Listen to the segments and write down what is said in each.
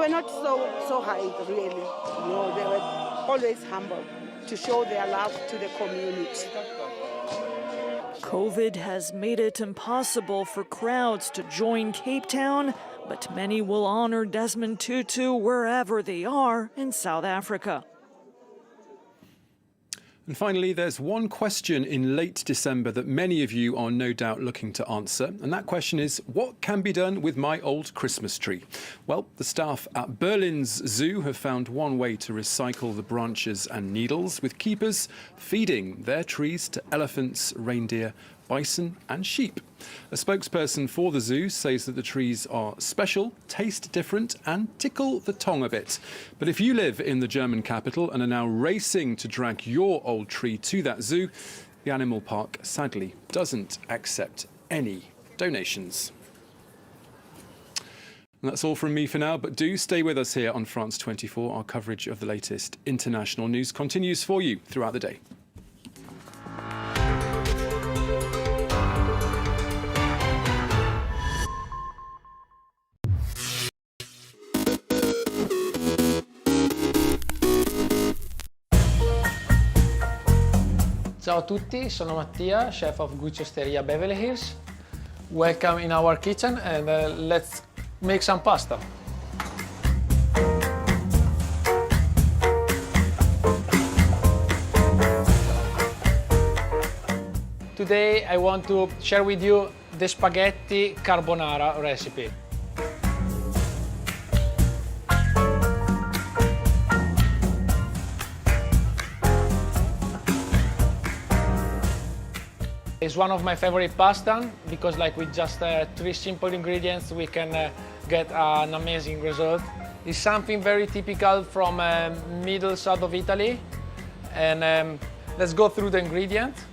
were not so high, really. No, they were always humble to show their love to the community. COVID has made it impossible for crowds to join Cape Town, but many will honor Desmond Tutu wherever they are in South Africa. And finally, there's one question in late December that many of you are no doubt looking to answer. And that question is, what can be done with my old Christmas tree? Well, the staff at Berlin's zoo have found one way to recycle the branches and needles, with keepers feeding their trees to elephants, reindeer, bison and sheep. A spokesperson for the zoo says that the trees are special, taste different and tickle the tongue a bit. But if you live in the German capital and are now racing to drag your old tree to that zoo, the animal park sadly doesn't accept any donations. And that's all from me for now, but do stay with us here on France 24. Our coverage of the latest international news continues for you throughout the day. Ciao a tutti, sono Mattia, chef of Gucci Osteria Beverly Hills. Welcome in our kitchen and let's make some pasta. Today I want to share with you the spaghetti carbonara recipe. It's one of my favorite pasta because with just 3 simple ingredients we can get an amazing result. It's something very typical from middle south of Italy, and let's go through the ingredients.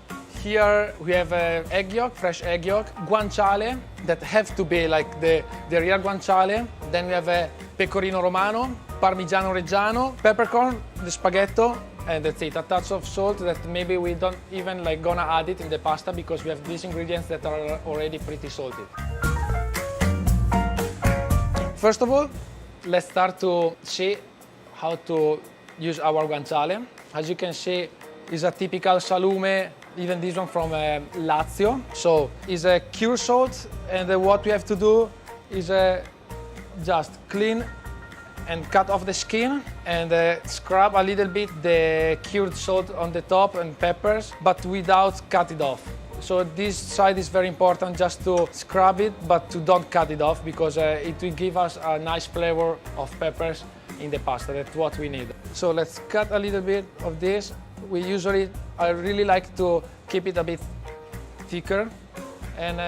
Here we have egg yolk, fresh egg yolk, guanciale that have to be the real guanciale. Then we have pecorino romano, parmigiano reggiano, peppercorn, the spaghetto, and that's it. A touch of salt that maybe we don't even gonna add it in the pasta because we have these ingredients that are already pretty salty. First of all, let's start to see how to use our guanciale. As you can see, it's a typical salume, even this one from Lazio. So it's a cured salt, and what we have to do is just clean and cut off the skin and scrub a little bit the cured salt on the top and peppers, but without cut it off. So this side is very important, just to scrub it, but to don't cut it off because it will give us a nice flavor of peppers in the pasta. That's what we need. So let's cut a little bit of this. I really like to keep it a bit thicker, and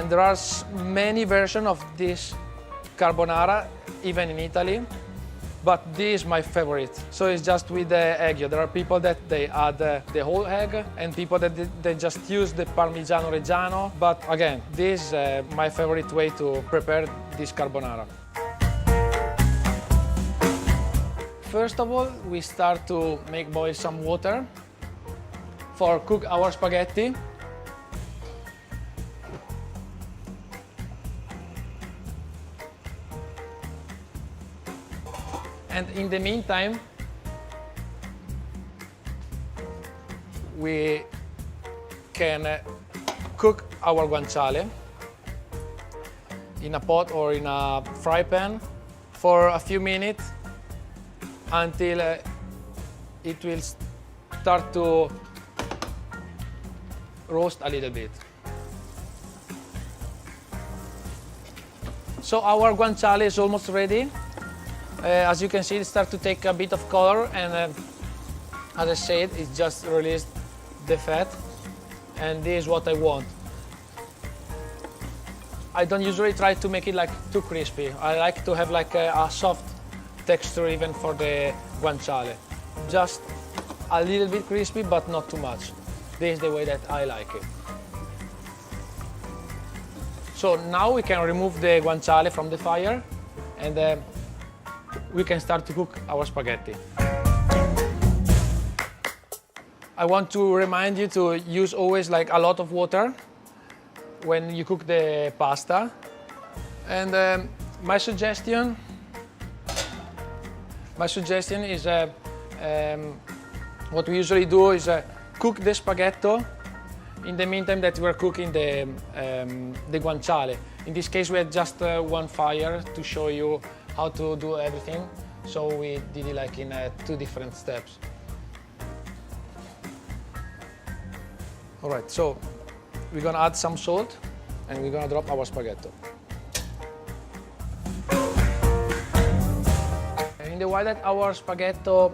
there are many versions of this carbonara, even in Italy, but this is my favorite. So it's just with the egg yolk. There are people that they add the whole egg, and people that they just use the Parmigiano Reggiano. But again, this is my favorite way to prepare this carbonara. First of all, we start to make boil some water for cook our spaghetti. And in the meantime, we can cook our guanciale in a pot or in a fry pan for a few minutes until it will start to roast a little bit. So our guanciale is almost ready. As you can see, it starts to take a bit of color, and as I said, it just released the fat, and this is what I want. I don't usually try to make it too crispy. I like to have a soft texture even for the guanciale. Just a little bit crispy, but not too much. This is the way that I like it. So now we can remove the guanciale from the fire, and we can start to cook our spaghetti. I want to remind you to use always a lot of water when you cook the pasta, And my suggestion is what we usually do is cook the spaghetto in the meantime that we're cooking the guanciale. In this case, we had just one fire to show you how to do everything. So we did it like in 2 different steps. All right, so we're gonna add some salt and we're gonna drop our spaghetto. In the while that our spaghetto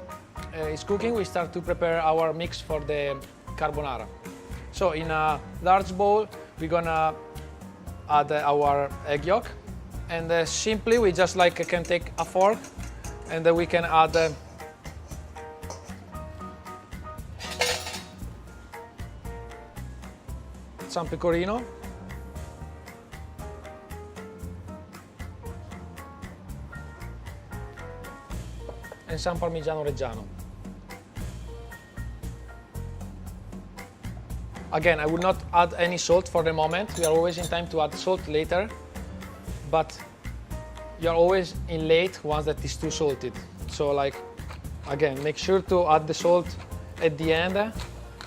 is cooking, we start to prepare our mix for the carbonara. So in a large bowl, we're gonna add our egg yolk, and simply we just can take a fork, and then we can add some pecorino, and some Parmigiano Reggiano. Again, I will not add any salt for the moment. We are always in time to add salt later, but you're always in late once that is too salted. So again, make sure to add the salt at the end,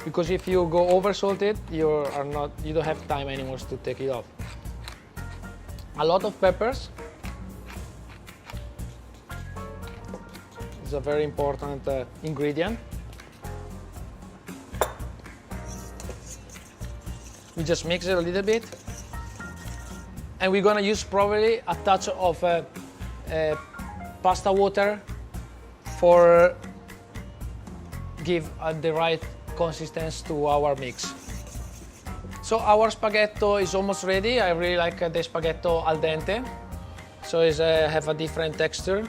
because if you go over salted, you don't have time anymore to take it off. A lot of peppers is a very important ingredient. We just mix it a little bit, and we're gonna use probably a touch of pasta water for give the right consistency to our mix. So our spaghetto is almost ready. I really like the spaghetto al dente, so it have a different texture.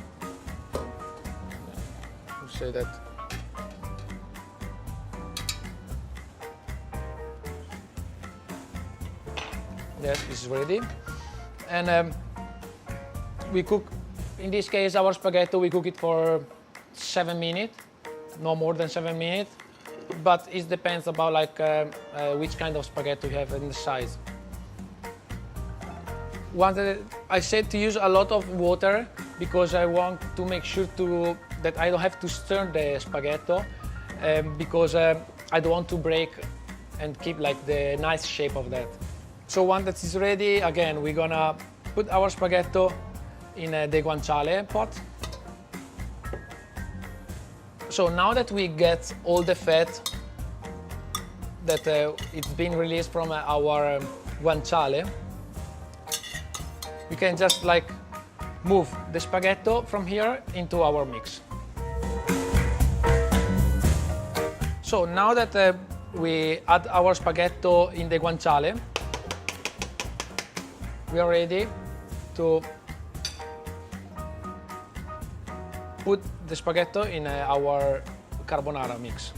Say that. Yes, this is ready. And we cook, in this case, our spaghetto, we cook it for 7 minutes, no more than 7 minutes. But it depends about which kind of spaghetti you have and the size. I said to use a lot of water because I want to make sure that I don't have to stir the spaghetto, because I don't want to break and keep the nice shape of that. So once that is ready, again, we're gonna put our spaghetto in the guanciale pot. So now that we get all the fat that it's been released from our guanciale, we can just move the spaghetto from here into our mix. So now that we add our spaghetto in the guanciale, we are ready to put the spaghetto in our carbonara mix.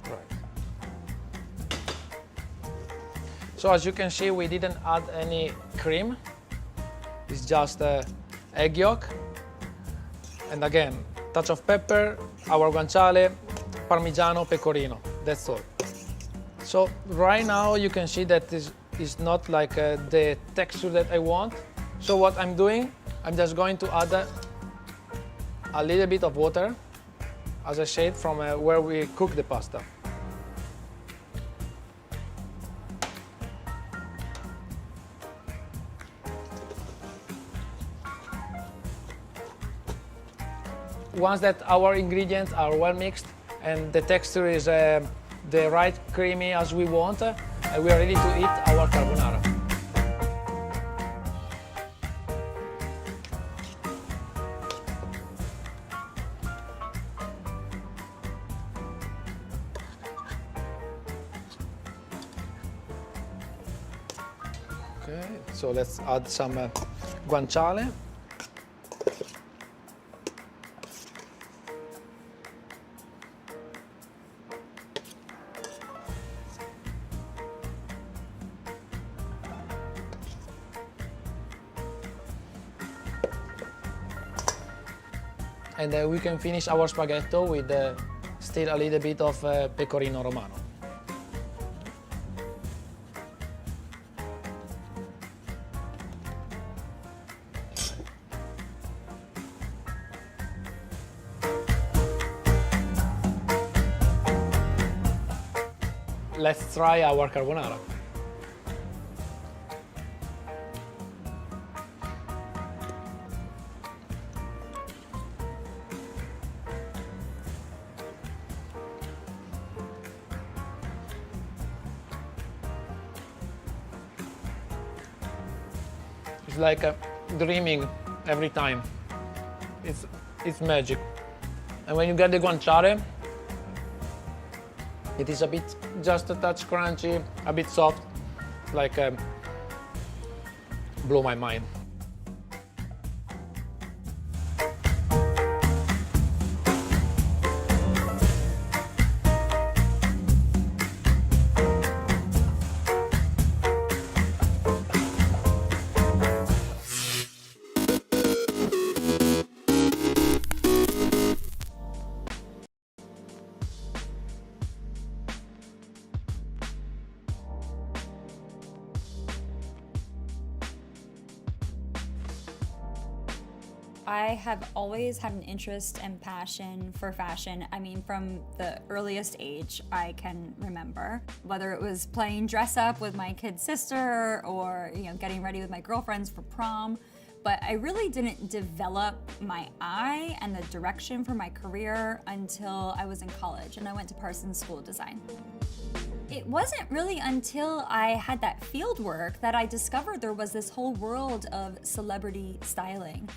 Right. So as you can see, we didn't add any cream. It's just egg yolk, and again, touch of pepper, our guanciale, Parmigiano, pecorino. That's all. So right now you can see that this is not the texture that I want. So what I'm doing, I'm just going to add a little bit of water, as I said, from where we cook the pasta. Once that our ingredients are well mixed and the texture is the right creamy as we want, we are ready to eat our carbonara. Okay, so let's add some guanciale. And we can finish our spaghetto with Still a little bit of pecorino romano. Let's try our carbonara. It's like dreaming every time. It's magic. And when you get the guanciale, it is a bit, just a touch crunchy, a bit soft, like blow my mind. I have always had an interest and passion for fashion. I mean, from the earliest age I can remember, whether it was playing dress up with my kid sister or, getting ready with my girlfriends for prom. But I really didn't develop my eye and the direction for my career until I was in college and I went to Parsons School of Design. It wasn't really until I had that field work that I discovered there was this whole world of celebrity styling.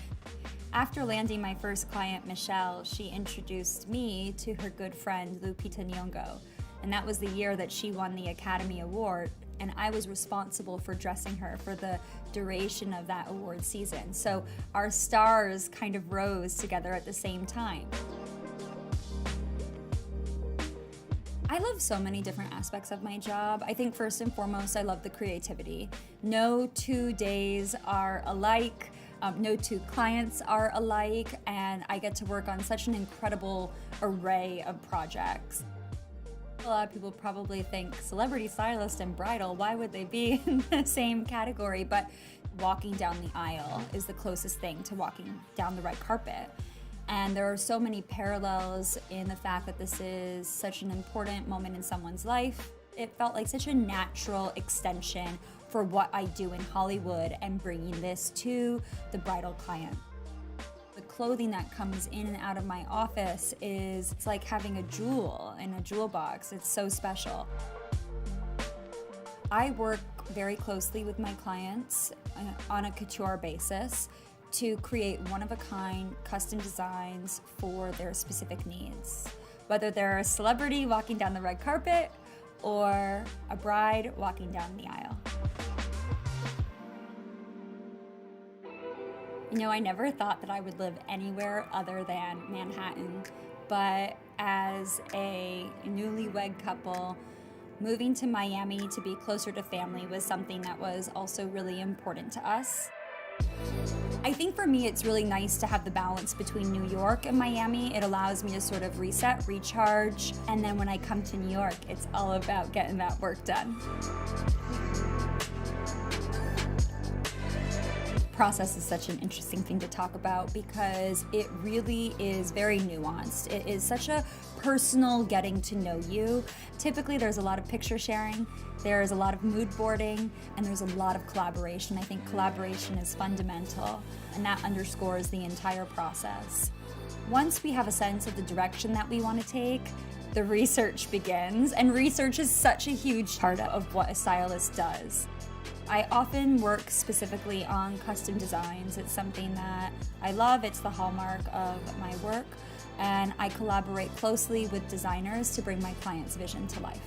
After landing my first client, Michelle, she introduced me to her good friend, Lupita Nyong'o. And that was the year that she won the Academy Award, and I was responsible for dressing her for the duration of that award season. So our stars kind of rose together at the same time. I love so many different aspects of my job. I think first and foremost, I love the creativity. No 2 days are alike. No two clients are alike, and I get to work on such an incredible array of projects. A lot of people probably think celebrity stylist and bridal, why would they be in the same category? But walking down the aisle is the closest thing to walking down the red carpet. And there are so many parallels in the fact that this is such an important moment in someone's life. It felt like such a natural extension for what I do in Hollywood and bringing this to the bridal client. The clothing that comes in and out of my office it's like having a jewel in a jewel box. It's so special. I work very closely with my clients on a couture basis to create one-of-a-kind custom designs for their specific needs. Whether they're a celebrity walking down the red carpet or a bride walking down the aisle. I never thought that I would live anywhere other than Manhattan, but as a newlywed couple, moving to Miami to be closer to family was something that was also really important to us. I think for me, it's really nice to have the balance between New York and Miami. It allows me to sort of reset, recharge, and then when I come to New York, it's all about getting that work done. Process is such an interesting thing to talk about because it really is very nuanced. It is such a personal getting to know you. Typically, there's a lot of picture sharing, there's a lot of mood boarding, and there's a lot of collaboration. I think collaboration is fundamental, and that underscores the entire process. Once we have a sense of the direction that we want to take, the research begins, and research is such a huge part of what a stylist does. I often work specifically on custom designs. It's something that I love. It's the hallmark of my work. And I collaborate closely with designers to bring my client's vision to life.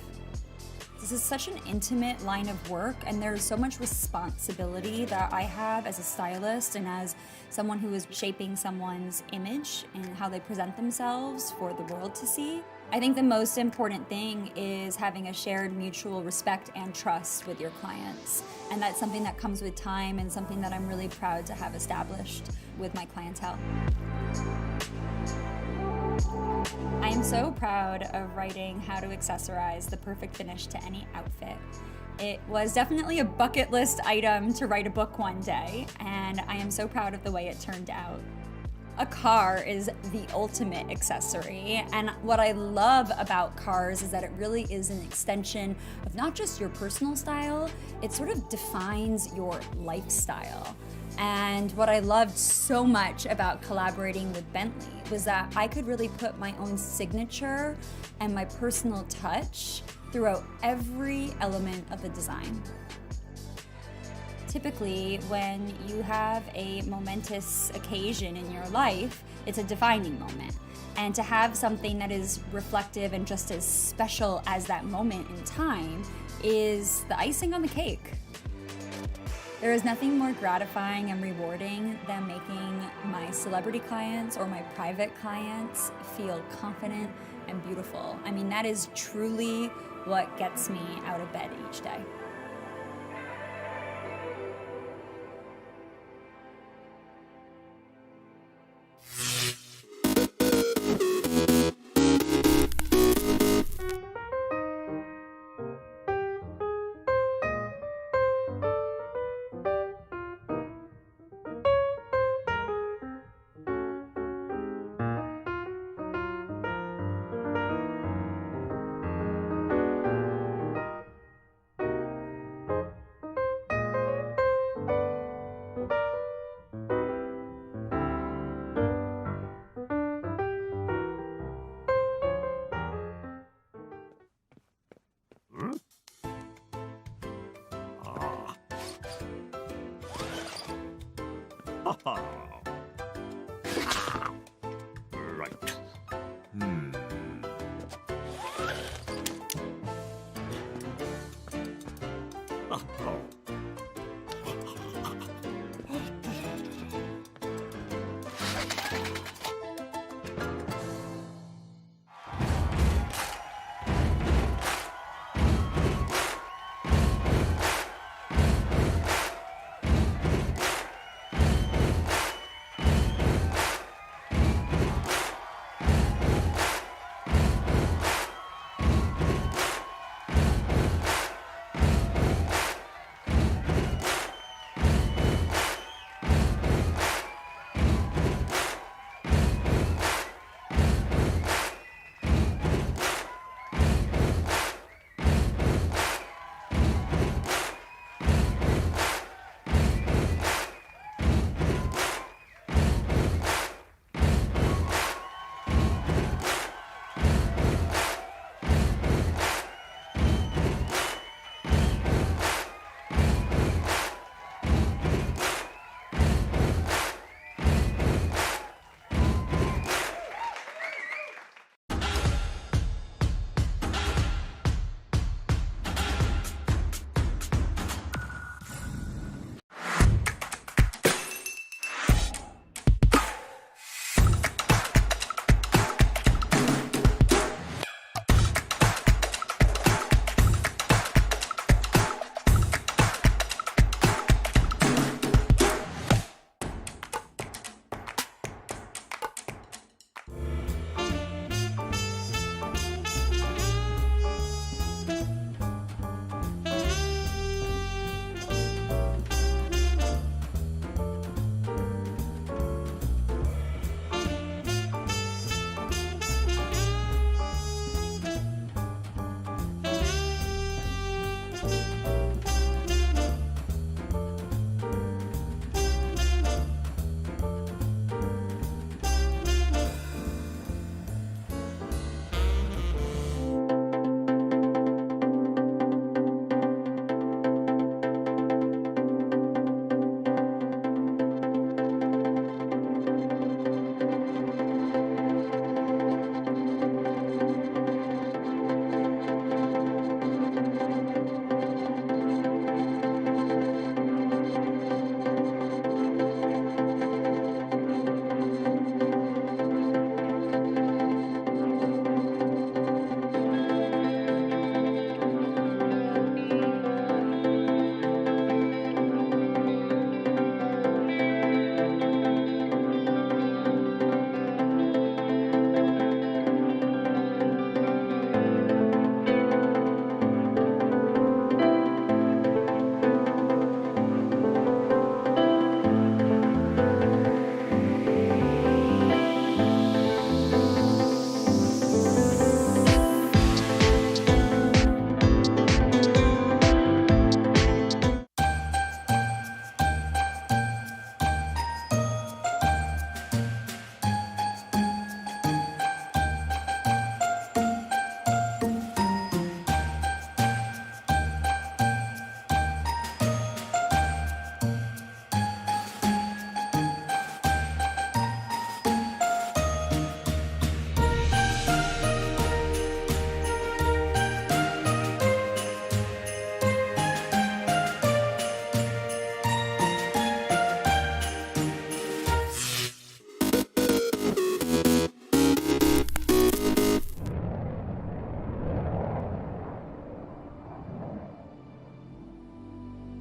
This is such an intimate line of work, and there's so much responsibility that I have as a stylist and as someone who is shaping someone's image and how they present themselves for the world to see. I think the most important thing is having a shared mutual respect and trust with your clients. And that's something that comes with time and something that I'm really proud to have established with my clientele. I am so proud of writing how to accessorize the perfect finish to any outfit. It was definitely a bucket list item to write a book one day, and I am so proud of the way it turned out. A car is the ultimate accessory, and what I love about cars is that it really is an extension of not just your personal style, it sort of defines your lifestyle. And what I loved so much about collaborating with Bentley was that I could really put my own signature and my personal touch throughout every element of the design. Typically, when you have a momentous occasion in your life, it's a defining moment. And to have something that is reflective and just as special as that moment in time is the icing on the cake. There is nothing more gratifying and rewarding than making my celebrity clients or my private clients feel confident and beautiful. I mean, that is truly what gets me out of bed each day. Right.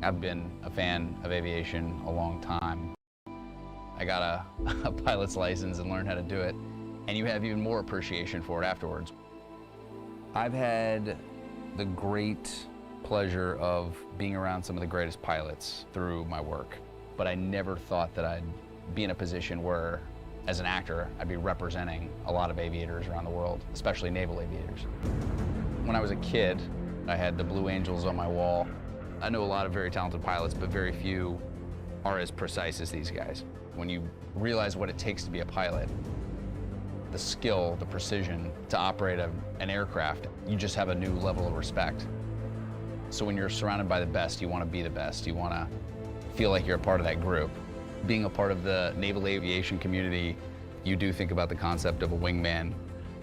I've been a fan of aviation a long time. I got a pilot's license and learned how to do it, and you have even more appreciation for it afterwards. I've had the great pleasure of being around some of the greatest pilots through my work, but I never thought that I'd be in a position where, as an actor, I'd be representing a lot of aviators around the world, especially naval aviators. When I was a kid, I had the Blue Angels on my wall. I know a lot of very talented pilots, but very few are as precise as these guys. When you realize what it takes to be a pilot, the skill, the precision to operate an aircraft, you just have a new level of respect. So when you're surrounded by the best, you want to be the best. You want to feel like you're a part of that group. Being a part of the naval aviation community, you do think about the concept of a wingman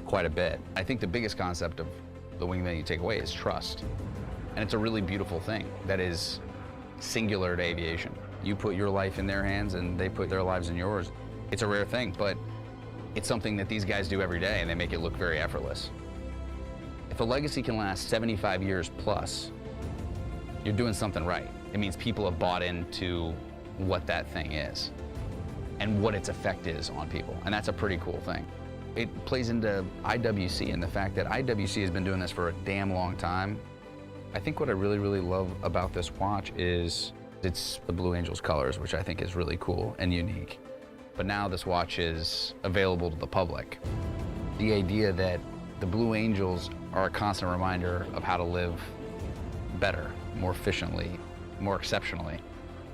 quite a bit. I think the biggest concept of the wingman you take away is trust. And it's a really beautiful thing that is singular to aviation. You put your life in their hands and they put their lives in yours. It's a rare thing, but it's something that these guys do every day and they make it look very effortless. If a legacy can last 75 years plus, you're doing something right. It means people have bought into what that thing is and what its effect is on people, and that's a pretty cool thing. It plays into IWC and the fact that IWC has been doing this for a damn long time. I think what I really, really love about this watch is it's the Blue Angels colors, which I think is really cool and unique. But now this watch is available to the public. The idea that the Blue Angels are a constant reminder of how to live better, more efficiently, more exceptionally.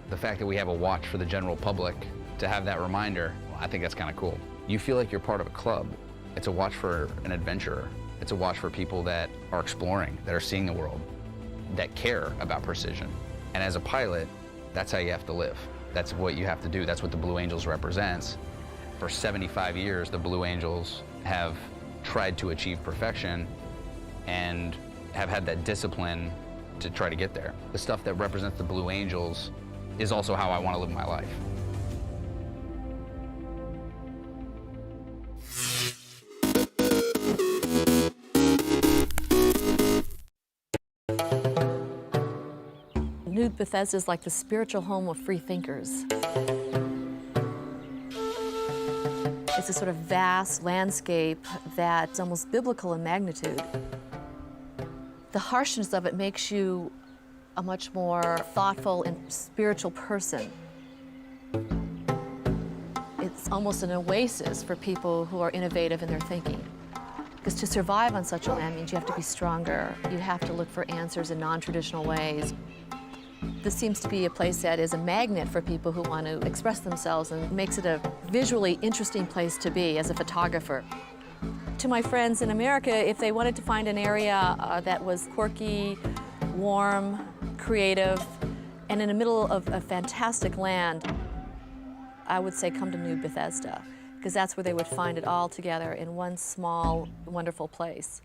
The fact that we have a watch for the general public to have that reminder, well, I think that's kind of cool. You feel like you're part of a club. It's a watch for an adventurer. It's a watch for people that are exploring, that are seeing the world, that care about precision. And as a pilot, that's how you have to live. That's what you have to do. That's what the Blue Angels represents. For 75 years, the Blue Angels have tried to achieve perfection and have had that discipline to try to get there. The stuff that represents the Blue Angels is also how I want to live my life. New Bethesda is like the spiritual home of free thinkers. It's a sort of vast landscape that's almost biblical in magnitude. The harshness of it makes you a much more thoughtful and spiritual person. It's almost an oasis for people who are innovative in their thinking. Because to survive on such a land means you have to be stronger. You have to look for answers in non-traditional ways. This seems to be a place that is a magnet for people who want to express themselves and makes it a visually interesting place to be as a photographer. To my friends in America, if they wanted to find an area that was quirky, warm, creative, and in the middle of a fantastic land, I would say come to New Bethesda, because that's where they would find it all together in one small, wonderful place.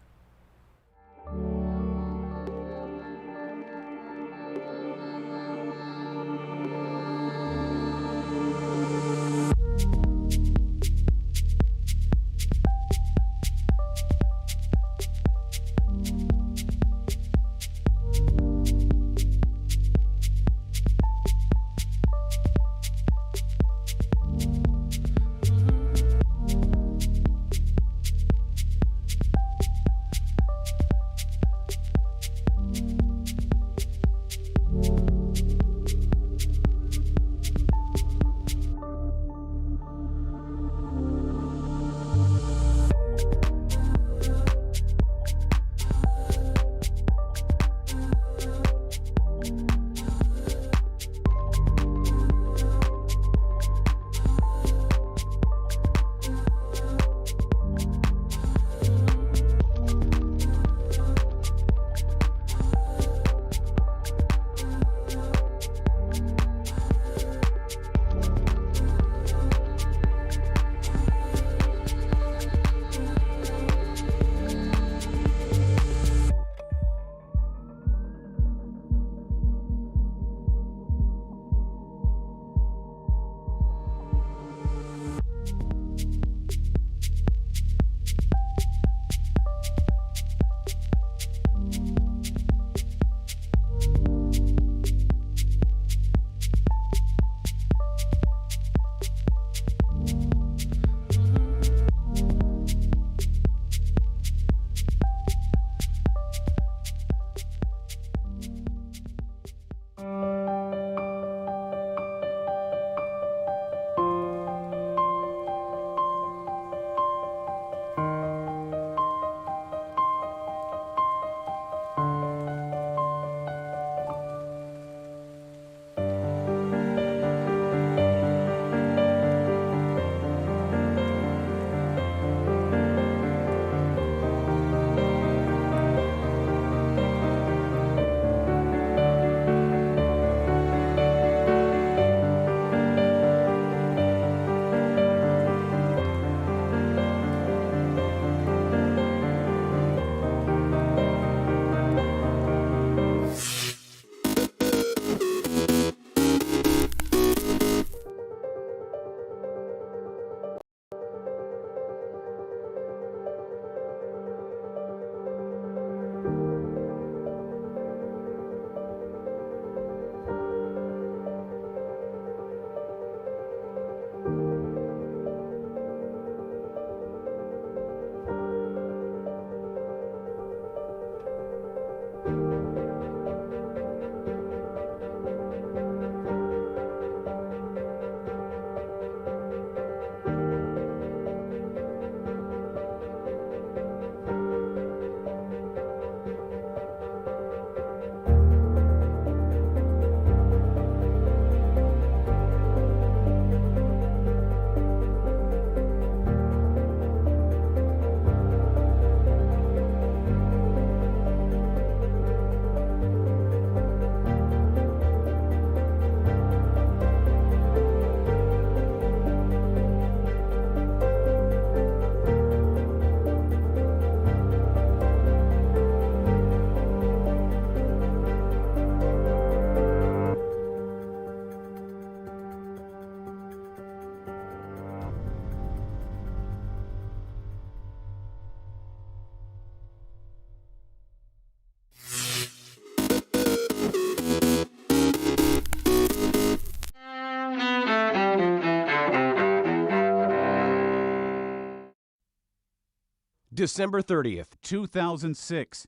December 30th, 2006.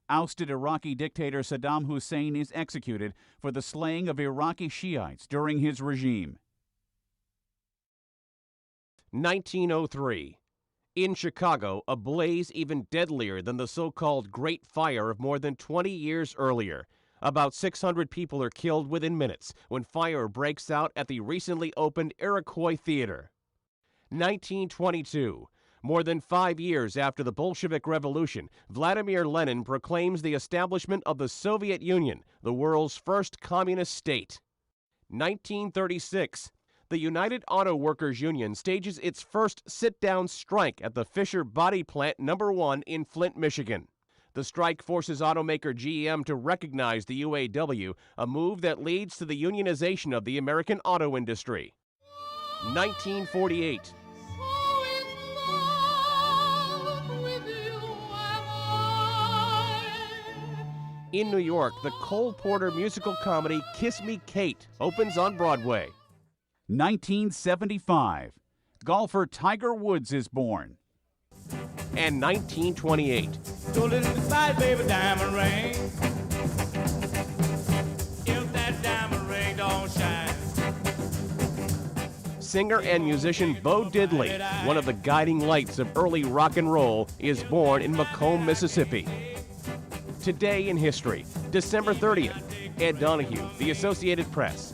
Ousted Iraqi dictator Saddam Hussein is executed for the slaying of Iraqi Shiites during his regime. 1903. In Chicago, a blaze even deadlier than the so-called Great Fire of more than 20 years earlier. About 600 people are killed within minutes when fire breaks out at the recently opened Iroquois Theater. 1922. More than 5 years after the Bolshevik Revolution, Vladimir Lenin proclaims the establishment of the Soviet Union, the world's first communist state. 1936. The United Auto Workers Union stages its first sit-down strike at the Fisher Body Plant No. 1 in Flint, Michigan. The strike forces automaker GM to recognize the UAW, a move that leads to the unionization of the American auto industry. 1948. In New York, the Cole Porter musical comedy Kiss Me Kate opens on Broadway. 1975. Golfer Tiger Woods is born. And 1928. Don't let it decide, baby, diamond ring. If that diamond ring don't shine. Singer and musician Bo Diddley, one of the guiding lights of early rock and roll, is born in Macomb, Mississippi. Today in history, December 30th. Ed Donahue, The Associated Press.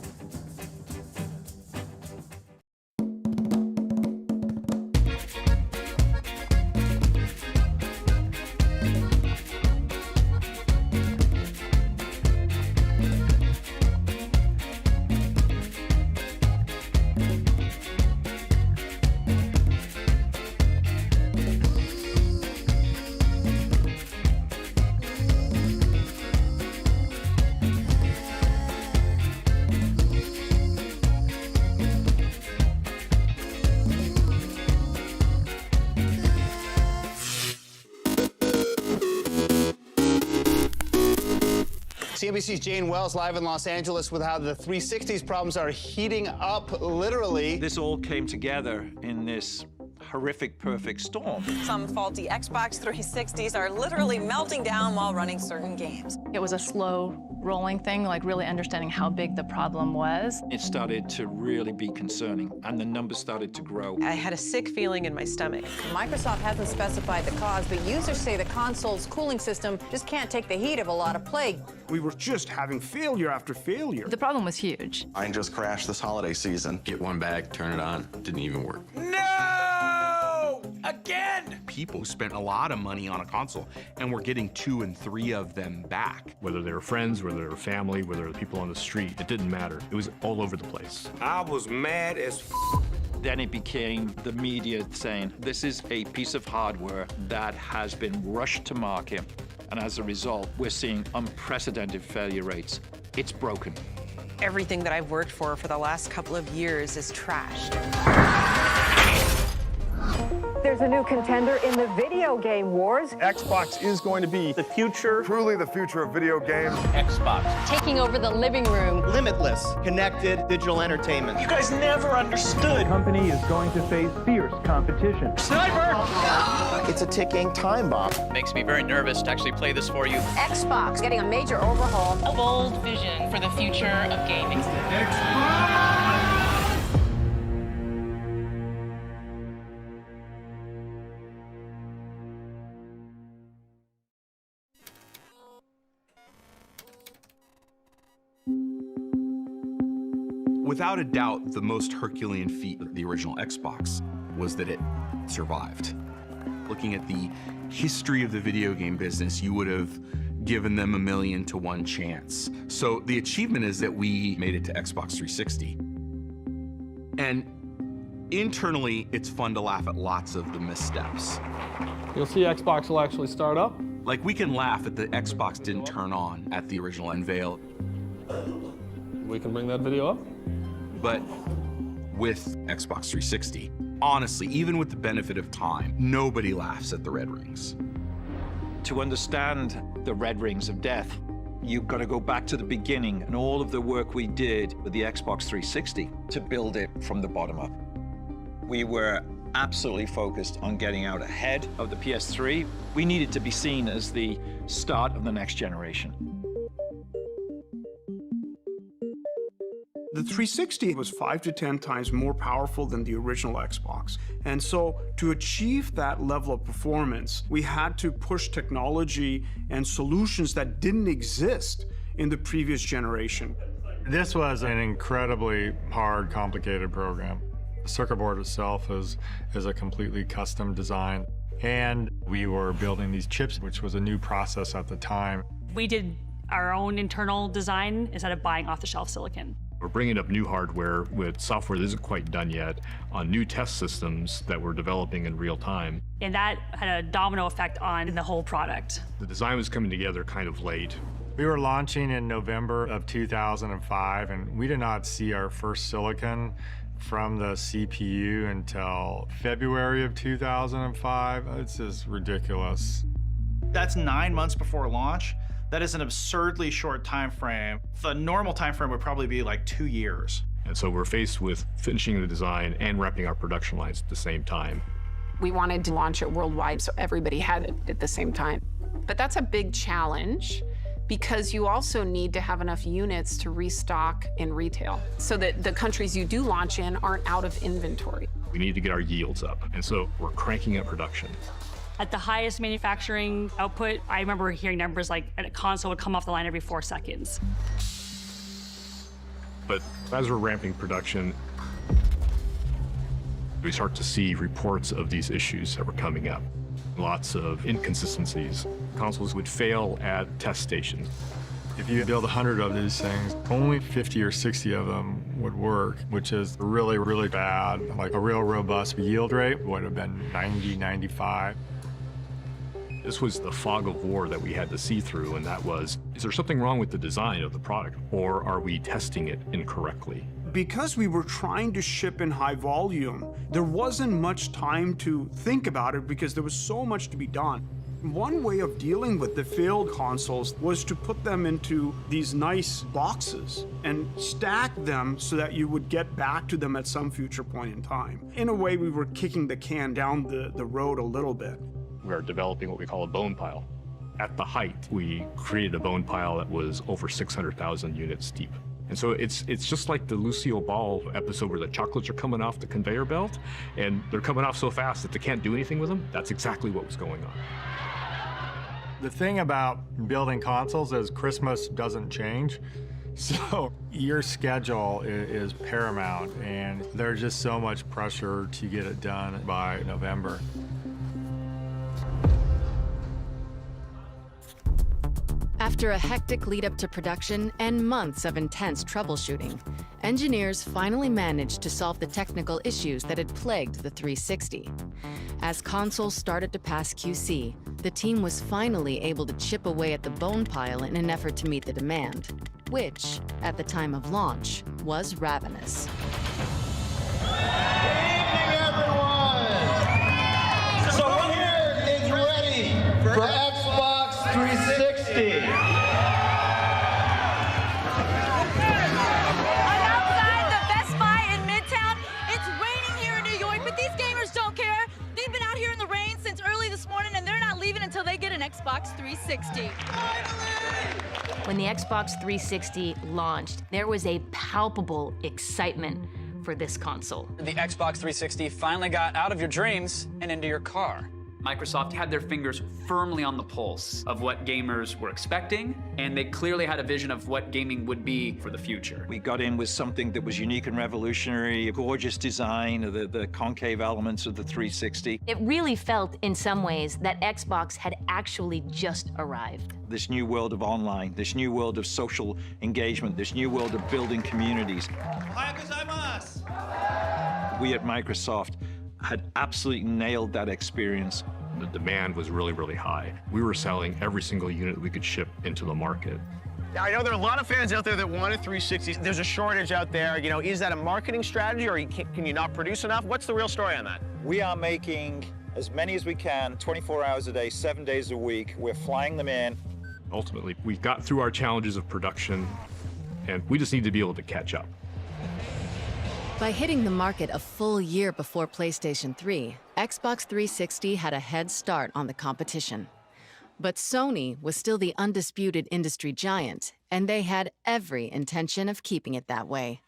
CNBC's Jane Wells live in Los Angeles with how the 360s problems are heating up, literally. This all came together in this horrific perfect storm. Some faulty Xbox 360s are literally melting down while running certain games. It was a slow rolling thing, like really understanding how big the problem was. It started to really be concerning, and the numbers started to grow. I had a sick feeling in my stomach. Microsoft hasn't specified the cause, but users say the console's cooling system just can't take the heat of a lot of play. We were just having failure after failure. The problem was huge. Mine just crashed this holiday season. Get one back, turn it on, didn't even work. No! Again! People spent a lot of money on a console, and we're getting 2 and 3 of them back. Whether they were friends, whether they were family, whether they were people on the street, it didn't matter. It was all over the place. I was mad as Then it became the media saying, this is a piece of hardware that has been rushed to market, and as a result, we're seeing unprecedented failure rates. It's broken. Everything that I've worked for the last couple of years is trashed. There's a new contender in the video game wars. Xbox is going to be the future. Truly the future of video games. Xbox. Taking over the living room. Limitless, connected digital entertainment. You guys never understood. The company is going to face fierce competition. Sniper! It's a ticking time bomb. Makes me very nervous to actually play this for you. Xbox getting a major overhaul. A bold vision for the future of gaming. Without a doubt, the most Herculean feat of the original Xbox was that it survived. Looking at the history of the video game business, you would have given them 1,000,000 to 1 chance. So the achievement is that we made it to Xbox 360. And internally, it's fun to laugh at lots of the missteps. You'll see Xbox will actually start up. Like, we can laugh at the Xbox didn't turn on at the original unveil. We can bring that video up. But with Xbox 360, honestly, even with the benefit of time, nobody laughs at the red rings. To understand the red rings of death, you've got to go back to the beginning and all of the work we did with the Xbox 360 to build it from the bottom up. We were absolutely focused on getting out ahead of the PS3. We needed to be seen as the start of the next generation. The 360 was 5 to 10 times more powerful than the original Xbox. And so to achieve that level of performance, we had to push technology and solutions that didn't exist in the previous generation. This was an incredibly hard, complicated program. The circuit board itself is a completely custom design. And we were building these chips, which was a new process at the time. We did our own internal design instead of buying off-the-shelf silicon. We're bringing up new hardware with software that isn't quite done yet on new test systems that we're developing in real time. And that had a domino effect on the whole product. The design was coming together kind of late. We were launching in November of 2005, and we did not see our first silicon from the CPU until February of 2005. It's just ridiculous. That's 9 months before launch. That is an absurdly short time frame. The normal time frame would probably be like 2 years. And so we're faced with finishing the design and wrapping our production lines at the same time. We wanted to launch it worldwide so everybody had it at the same time. But that's a big challenge because you also need to have enough units to restock in retail so that the countries you do launch in aren't out of inventory. We need to get our yields up, and so we're cranking up production. At the highest manufacturing output, I remember hearing numbers like a console would come off the line every 4 seconds. But as we're ramping production, we start to see reports of these issues that were coming up. Lots of inconsistencies. Consoles would fail at test stations. If you build 100 of these things, only 50 or 60 of them would work, which is really, really bad. Like a real robust yield rate would have been 90, 95. This was the fog of war that we had to see through, and that was, is there something wrong with the design of the product, or are we testing it incorrectly? Because we were trying to ship in high volume, there wasn't much time to think about it because there was so much to be done. One way of dealing with the failed consoles was to put them into these nice boxes and stack them so that you would get back to them at some future point in time. In a way, we were kicking the can down the road a little bit. We are developing what we call a bone pile. At the height, we created a bone pile that was over 600,000 units deep. And so it's just like the Lucille Ball episode where the chocolates are coming off the conveyor belt, and they're coming off so fast that they can't do anything with them. That's exactly what was going on. The thing about building consoles is Christmas doesn't change. So your schedule is paramount, and there's just so much pressure to get it done by November. After a hectic lead-up to production and months of intense troubleshooting, engineers finally managed to solve the technical issues that had plagued the 360. As consoles started to pass QC, the team was finally able to chip away at the bone pile in an effort to meet the demand, which, at the time of launch, was ravenous. So here is ready for Xbox 360. Outside the Best Buy in Midtown, it's raining here in New York, but these gamers don't care. They've been out here in the rain since early this morning, and they're not leaving until they get an Xbox 360. When the Xbox 360 launched, there was a palpable excitement for this console. The Xbox 360 finally got out of your dreams and into your car. Microsoft had their fingers firmly on the pulse of what gamers were expecting, and they clearly had a vision of what gaming would be for the future. We got in with something that was unique and revolutionary, a gorgeous design, the concave elements of the 360. It really felt, in some ways, that Xbox had actually just arrived. This new world of online, this new world of social engagement, this new world of building communities. We at Microsoft had absolutely nailed that experience. The demand was really, really high. We were selling every single unit we could ship into the market. I know there are a lot of fans out there that want a 360. There's a shortage out there. You know, is that a marketing strategy, or can you not produce enough? What's the real story on that? We are making as many as we can, 24 hours a day, 7 days a week. We're flying them in. Ultimately, we got through our challenges of production, and we just need to be able to catch up. By hitting the market a full year before PlayStation 3, Xbox 360 had a head start on the competition. But Sony was still the undisputed industry giant, and they had every intention of keeping it that way.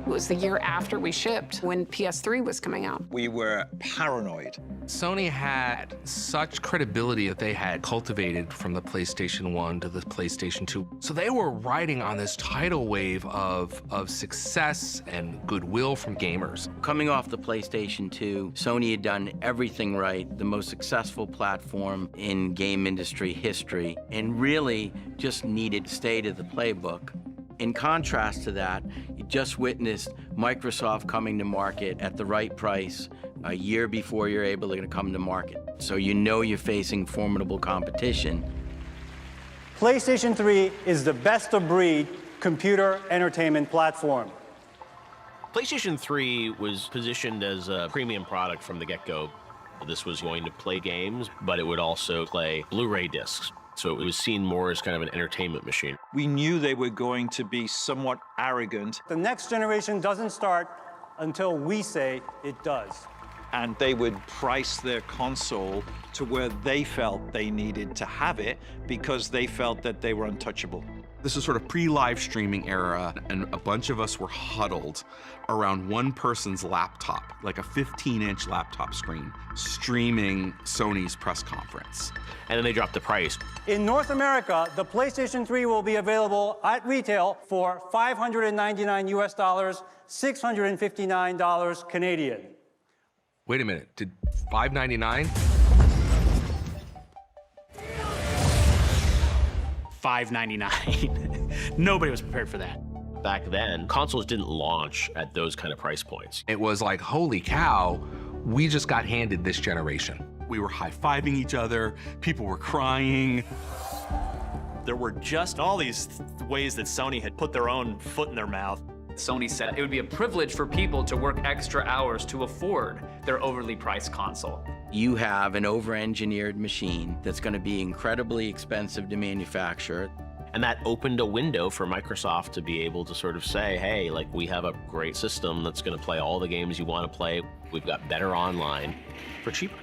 It was the year after we shipped, when PS3 was coming out. We were paranoid. Sony had such credibility that they had cultivated from the PlayStation 1 to the PlayStation 2. So they were riding on this tidal wave of success and goodwill from gamers. Coming off the PlayStation 2, Sony had done everything right, the most successful platform in game industry history, and really just needed to stay to the playbook. In contrast to that, you just witnessed Microsoft coming to market at the right price a year before you're able to come to market. So you know you're facing formidable competition. PlayStation 3 is the best-of-breed computer entertainment platform. PlayStation 3 was positioned as a premium product from the get-go. This was going to play games, but it would also play Blu-ray discs. So it was seen more as kind of an entertainment machine. We knew they were going to be somewhat arrogant. The next generation doesn't start until we say it does. And they would price their console to where they felt they needed to have it because they felt that they were untouchable. This is sort of pre-live streaming era, and a bunch of us were huddled around one person's laptop, like a 15-inch laptop screen, streaming Sony's press conference. And then they dropped the price. In North America, the PlayStation 3 will be available at retail for $599 US, $659 Canadian. Wait a minute, did $599? $599. Nobody was prepared for that. Back then, consoles didn't launch at those kind of price points. It was like, holy cow, we just got handed this generation. We were high-fiving each other, people were crying. There were just all these ways that Sony had put their own foot in their mouth. Sony said it would be a privilege for people to work extra hours to afford their overly priced console. You have an over-engineered machine that's going to be incredibly expensive to manufacture. And that opened a window for Microsoft to be able to sort of say, hey, like, we have a great system that's going to play all the games you want to play. We've got better online for cheaper.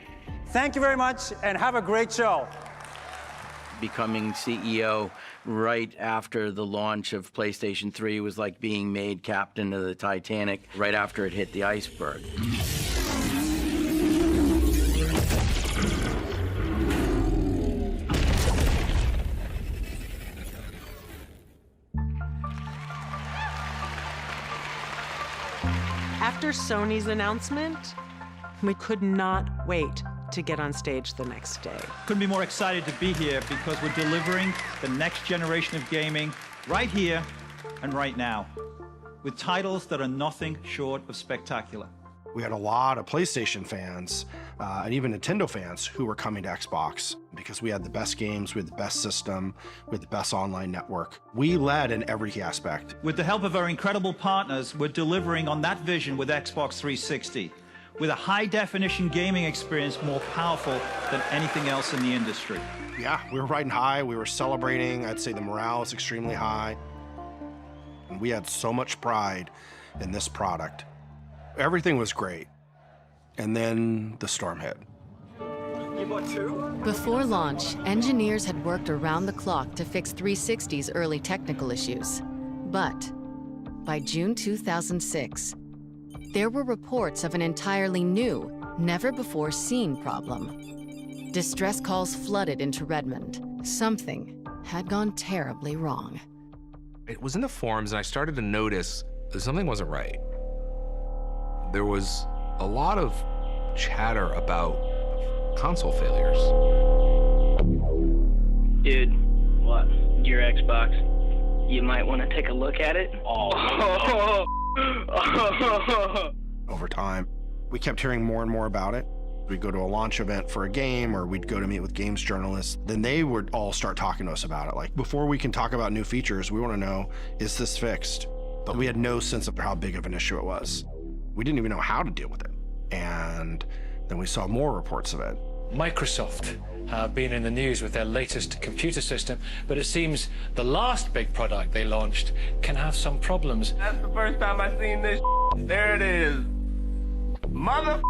Thank you very much, and have a great show. Becoming CEO right after the launch of PlayStation 3 was like being made captain of the Titanic right after it hit the iceberg. After Sony's announcement, we could not wait to get on stage the next day. Couldn't be more excited to be here because we're delivering the next generation of gaming right here and right now, with titles that are nothing short of spectacular. We had a lot of PlayStation fans and even Nintendo fans who were coming to Xbox because we had the best games, we had the best system, we had the best online network. We led in every aspect. With the help of our incredible partners, we're delivering on that vision with Xbox 360, with a high-definition gaming experience more powerful than anything else in the industry. Yeah, we were riding high, we were celebrating. I'd say the morale is extremely high. And we had so much pride in this product. Everything was great. And then the storm hit. You bought two? Before launch, engineers had worked around the clock to fix 360's early technical issues. But by June 2006, there were reports of an entirely new, never-before-seen problem. Distress calls flooded into Redmond. Something had gone terribly wrong. It was in the forums, and I started to notice that something wasn't right. There was a lot of chatter about console failures. Dude, what? Your Xbox. You might want to take a look at it. Oh. Over time, we kept hearing more and more about it. We'd go to a launch event for a game, or we'd go to meet with games journalists. Then they would all start talking to us about it. Like, before we can talk about new features, we want to know, is this fixed? But we had no sense of how big of an issue it was. We didn't even know how to deal with it. And then we saw more reports of it. Microsoft have been in the news with their latest computer system, but it seems the last big product they launched can have some problems. That's the first time I seen this. There it is. Mother.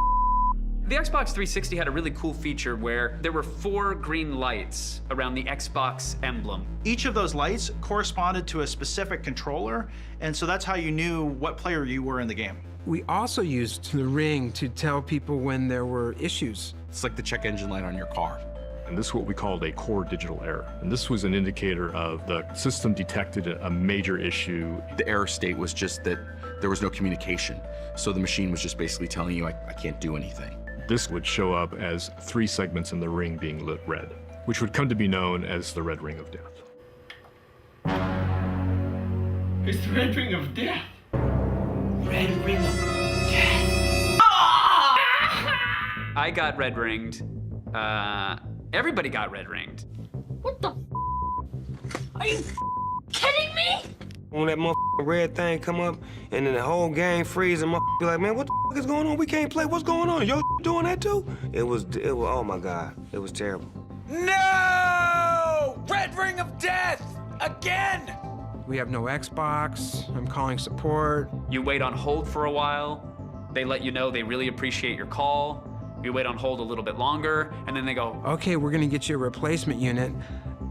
The Xbox 360 had a really cool feature where there were 4 green lights around the Xbox emblem. Each of those lights corresponded to a specific controller, and so that's how you knew what player you were in the game. We also used the ring to tell people when there were issues. It's like the check engine light on your car. And this is what we called a core digital error. And this was an indicator of the system detected a major issue. The error state was just that there was no communication. So the machine was just basically telling you, I can't do anything. This would show up as 3 segments in the ring being lit red, which would come to be known as the red ring of death. It's the red ring of death. Red ring of death. I got red ringed. Everybody got red ringed. What the? Are you kidding me? When that motherfucking red thing come up, and then the whole game freeze, and be like, man, what the fuck is going on? We can't play. What's going on? Yo, doing that too? It was. Oh my God, it was terrible. No! Red ring of death! Again! We have no Xbox. I'm calling support. You wait on hold for a while. They let you know they really appreciate your call. You wait on hold a little bit longer, and then they go, okay, we're gonna get you a replacement unit.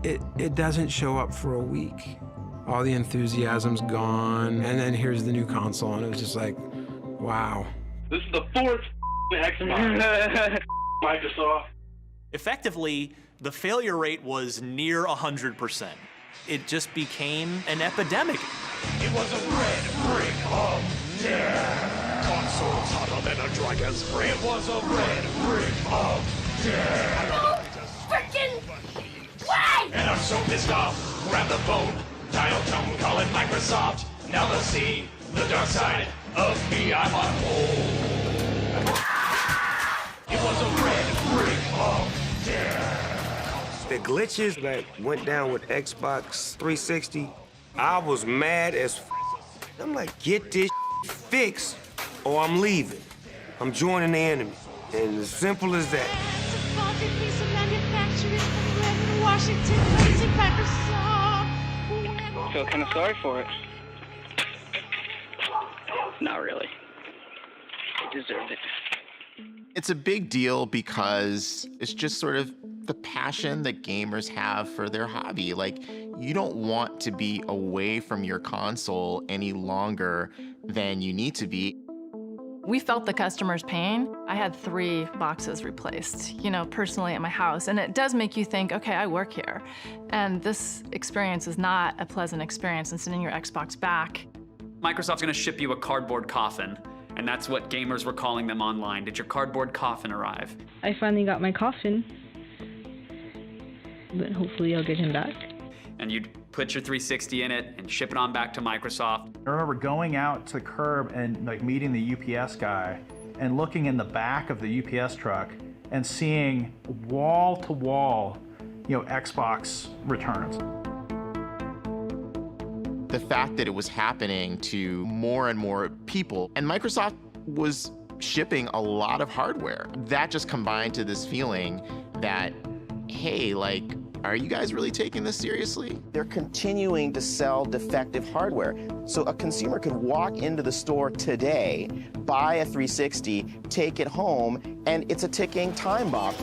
It doesn't show up for a week. All the enthusiasm's gone, and then here's the new console, and it was just like, wow. This is the 4th Xbox. Microsoft. Effectively, the failure rate was near 100%. It just became an epidemic. It was a red ring of death. Consoles hotter than a dragon's breath. It was a red ring of death. No freaking way! And I'm so pissed off. Grab the phone. Dial tone, call it Microsoft. Now they'll see the dark side of me. I'm on hold. It was a red ring of death. The glitches that went down with Xbox 360, I was mad as I'm like, get this fixed or I'm leaving. I'm joining the enemy. And as simple as that. It's a faulty piece of manufacturing from Redmond, Washington, Lazy Microsoft. I feel kind of sorry for it. Not really. I deserved it. It's a big deal because it's just sort of the passion that gamers have for their hobby. Like, you don't want to be away from your console any longer than you need to be. We felt the customer's pain. I had 3 boxes replaced, personally at my house. And it does make you think, okay, I work here. And this experience is not a pleasant experience in sending your Xbox back. Microsoft's gonna ship you a cardboard coffin. And that's what gamers were calling them online. Did your cardboard coffin arrive? I finally got my coffin, but hopefully I'll get him back. And you'd put your 360 in it and ship it on back to Microsoft. I remember going out to curb and meeting the UPS guy and looking in the back of the UPS truck and seeing wall to wall, Xbox returns. The fact that it was happening to more and more people, and Microsoft was shipping a lot of hardware. That just combined to this feeling that, hey, are you guys really taking this seriously? They're continuing to sell defective hardware. So a consumer could walk into the store today, buy a 360, take it home, and it's a ticking time bomb.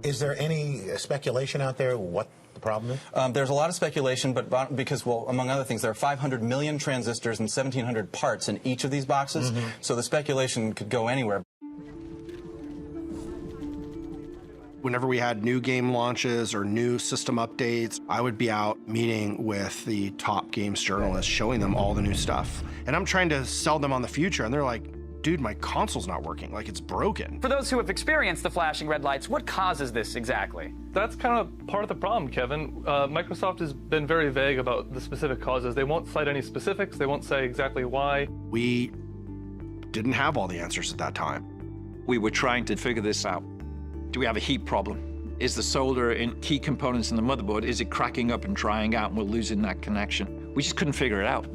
Is there any speculation out there what the problem is? There's a lot of speculation, but because, among other things, there are 500 million transistors and 1,700 parts in each of these boxes, so the speculation could go anywhere. Whenever we had new game launches or new system updates, I would be out meeting with the top games journalists, showing them all the new stuff. And I'm trying to sell them on the future, and they're like, dude, my console's not working, it's broken. For those who have experienced the flashing red lights, what causes this exactly? That's kind of part of the problem, Kevin. Microsoft has been very vague about the specific causes. They won't cite any specifics. They won't say exactly why. We didn't have all the answers at that time. We were trying to figure this out. Do we have a heat problem? Is the solder in key components in the motherboard, is it cracking up and drying out and we're losing that connection? We just couldn't figure it out.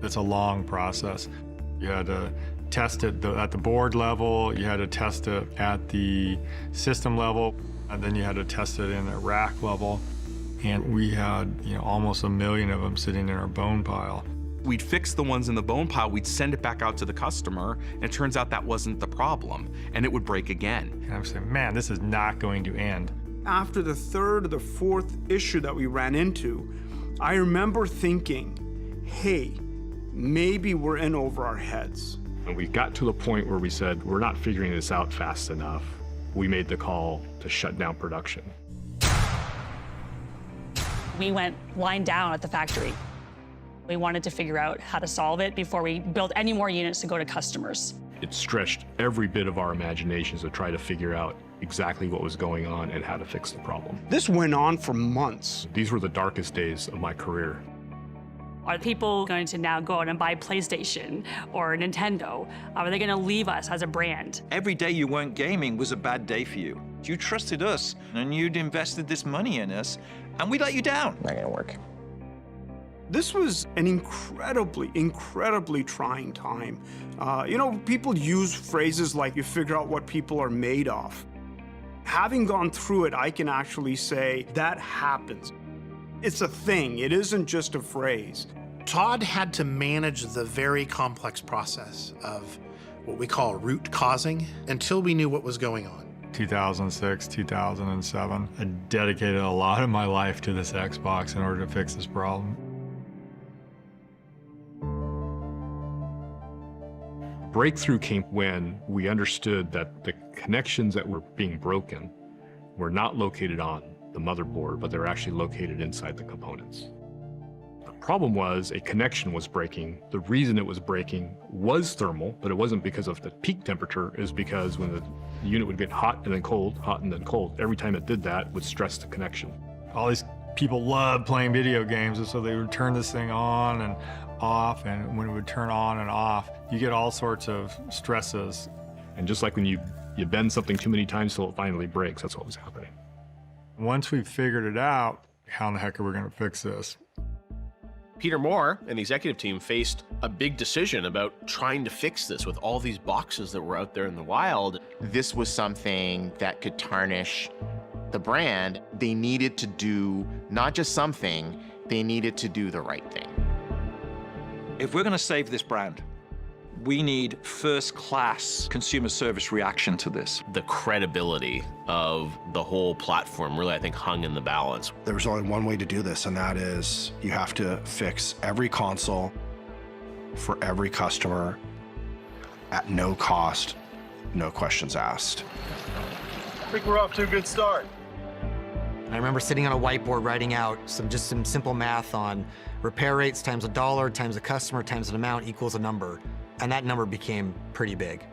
It's a long process. You had to test it at the board level, you had to test it at the system level, and then you had to test it in a rack level. And we had, almost 1 million of them sitting in our bone pile. We'd fix the ones in the bone pile, we'd send it back out to the customer, and it turns out that wasn't the problem, and it would break again. And I'm saying, man, this is not going to end. After the third or the fourth issue that we ran into, I remember thinking, hey, maybe we're in over our heads. And we got to the point where we said, we're not figuring this out fast enough. We made the call to shut down production. We went line down at the factory. We wanted to figure out how to solve it before we built any more units to go to customers. It stretched every bit of our imaginations to try to figure out exactly what was going on and how to fix the problem. This went on for months. These were the darkest days of my career. Are people going to now go out and buy PlayStation or Nintendo? Are they going to leave us as a brand? Every day you weren't gaming was a bad day for you. You trusted us, and you'd invested this money in us, and we let you down. Not gonna work. This was an incredibly trying time. People use phrases like, you figure out what people are made of. Having gone through it, I can actually say that happens. It's a thing, it isn't just a phrase. Todd had to manage the very complex process of what we call root causing until we knew what was going on. 2006, 2007, I dedicated a lot of my life to this Xbox in order to fix this problem. Breakthrough came when we understood that the connections that were being broken were not located on the motherboard, but they're actually located inside the components. The problem was a connection was breaking. The reason it was breaking was thermal, but it wasn't because of the peak temperature. It was because when the unit would get hot and then cold, hot and then cold, every time it did that, it would stress the connection. All these people love playing video games, and so they would turn this thing on and off, and when it would turn on and off, you get all sorts of stresses. And just like when you bend something too many times till it finally breaks, that's what was happening. Once we figured it out, how in the heck are we going to fix this? Peter Moore and the executive team faced a big decision about trying to fix this with all these boxes that were out there in the wild. This was something that could tarnish the brand. They needed to do not just something, they needed to do the right thing. If we're going to save this brand, we need first-class consumer service reaction to this. The credibility of the whole platform really, I think, hung in the balance. There's only one way to do this, and that is you have to fix every console for every customer at no cost, no questions asked. I think we're off to a good start. I remember sitting on a whiteboard writing out some simple math on repair rates times $1 times a customer times an amount equals a number. And that number became pretty big.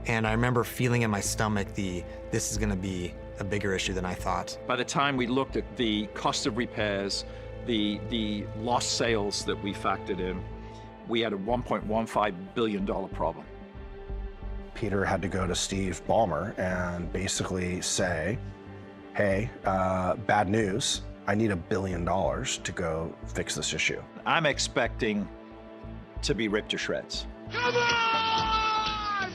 And I remember feeling in my stomach this is gonna be a bigger issue than I thought. By the time we looked at the cost of repairs, the lost sales that we factored in, we had a $1.15 billion problem. Peter had to go to Steve Ballmer and basically say, hey, bad news, I need $1 billion to go fix this issue. I'm expecting to be ripped to shreds. Come on!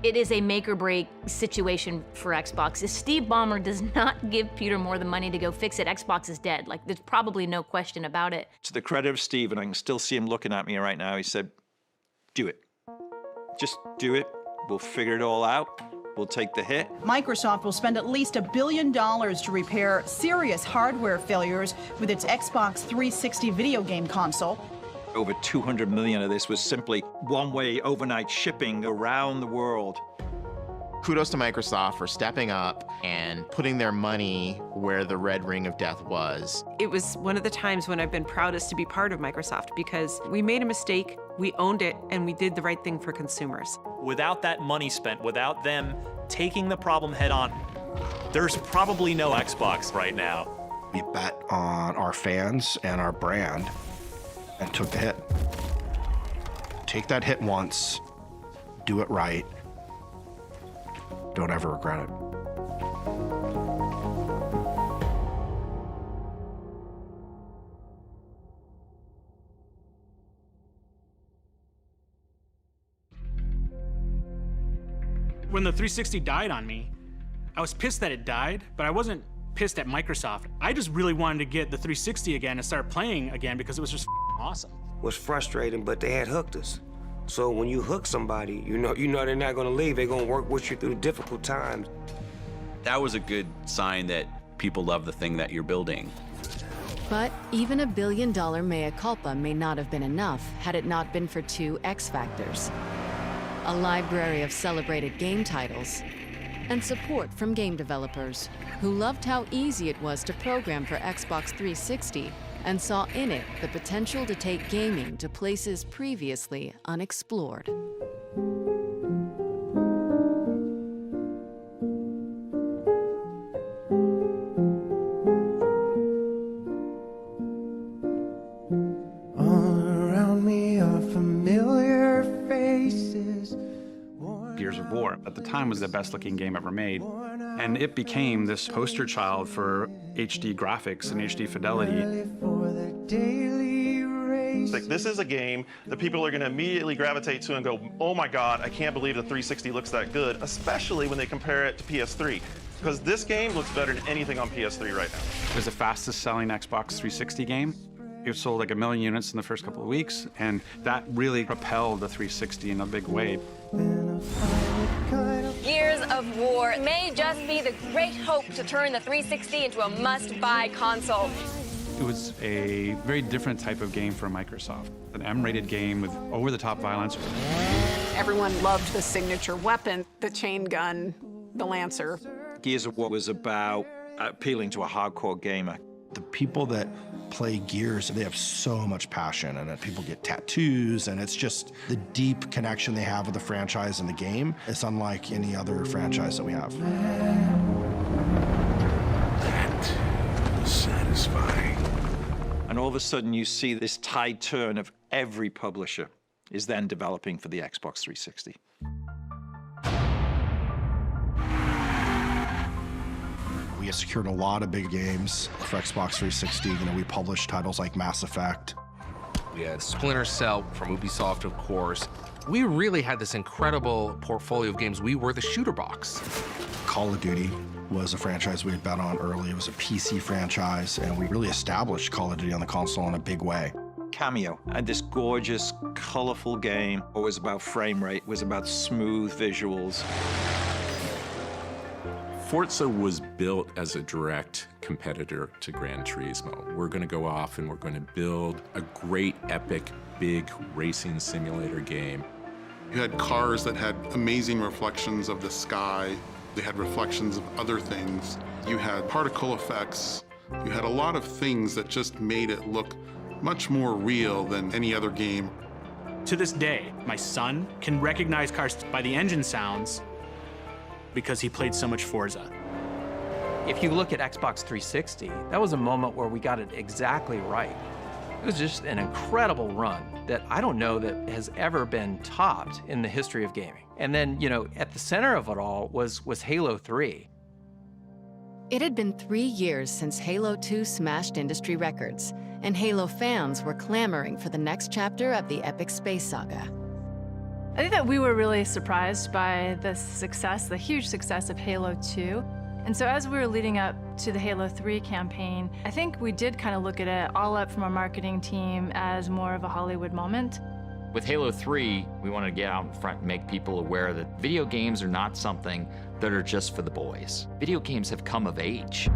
It is a make or break situation for Xbox. If Steve Ballmer does not give Peter Moore the money to go fix it, Xbox is dead. Like, there's probably no question about it. To the credit of Steve, and I can still see him looking at me right now, he said, do it. Just do it. We'll figure it all out. We'll take the hit. Microsoft will spend at least $1 billion to repair serious hardware failures with its Xbox 360 video game console. Over 200 million of this was simply one-way overnight shipping around the world. Kudos to Microsoft for stepping up and putting their money where the red ring of death was. It was one of the times when I've been proudest to be part of Microsoft because we made a mistake, we owned it, and we did the right thing for consumers. Without that money spent, without them taking the problem head on, there's probably no Xbox right now. We bet on our fans and our brand and took the hit. Take that hit once, do it right, don't ever regret it. When the 360 died on me, I was pissed that it died, but I wasn't pissed at Microsoft. I just really wanted to get the 360 again and start playing again because it was just awesome. Was frustrating, but they had hooked us. So when you hook somebody, you know they're not gonna leave. They're gonna work with you through difficult times. That was a good sign that people love the thing that you're building. But even $1 billion mea culpa may not have been enough had it not been for two X factors: a library of celebrated game titles and support from game developers who loved how easy it was to program for Xbox 360 and saw in it the potential to take gaming to places previously unexplored. All around me are familiar faces. Gears of War at the time was the best looking game ever made, and it became this poster child for HD graphics and HD fidelity. Like, this is a game that people are going to immediately gravitate to and go, oh my god, I can't believe the 360 looks that good, especially when they compare it to PS3. Because this game looks better than anything on PS3 right now. It was the fastest selling Xbox 360 game. It sold like 1 million units in the first couple of weeks, and that really propelled the 360 in a big way. Gears of War may just be the great hope to turn the 360 into a must-buy console. It was a very different type of game for Microsoft. An M-rated game with over-the-top violence. Everyone loved the signature weapon, the chain gun, the Lancer. Gears of War was about appealing to a hardcore gamer. The people that play Gears, they have so much passion, and that people get tattoos, and it's just the deep connection they have with the franchise and the game. It's unlike any other franchise that we have. That was satisfying. And all of a sudden you see this tide turn of every publisher is then developing for the Xbox 360. We have secured a lot of big games for Xbox 360. We published titles like Mass Effect. We had Splinter Cell from Ubisoft, of course. We really had this incredible portfolio of games. We were the shooter box. Call of Duty was a franchise we had bet on early. It was a PC franchise, and we really established Call of Duty on the console in a big way. Cameo and this gorgeous, colorful game. It was about frame rate, it was about smooth visuals. Forza was built as a direct competitor to Gran Turismo. We're going to go off and we're going to build a great, epic, big racing simulator game. You had cars that had amazing reflections of the sky. They had reflections of other things. You had particle effects. You had a lot of things that just made it look much more real than any other game. To this day, my son can recognize cars by the engine sounds because he played so much Forza. If you look at Xbox 360, that was a moment where we got it exactly right. It was just an incredible run that I don't know that has ever been topped in the history of gaming. And then, at the center of it all was Halo 3. It had been 3 years since Halo 2 smashed industry records, and Halo fans were clamoring for the next chapter of the epic space saga. I think that we were really surprised by the success, the huge success of Halo 2. And so as we were leading up to the Halo 3 campaign, I think we did kind of look at it all up from our marketing team as more of a Hollywood moment. With Halo 3, we wanted to get out in front and make people aware that video games are not something that are just for the boys. Video games have come of age.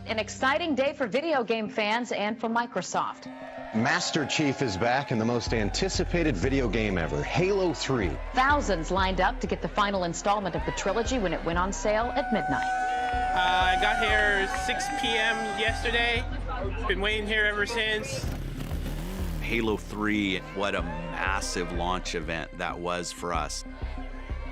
An exciting day for video game fans and for Microsoft. Master Chief is back in the most anticipated video game ever, Halo 3. Thousands lined up to get the final installment of the trilogy when it went on sale at midnight. I got here 6 p.m. yesterday. Been waiting here ever since. Halo 3, what a massive launch event that was for us.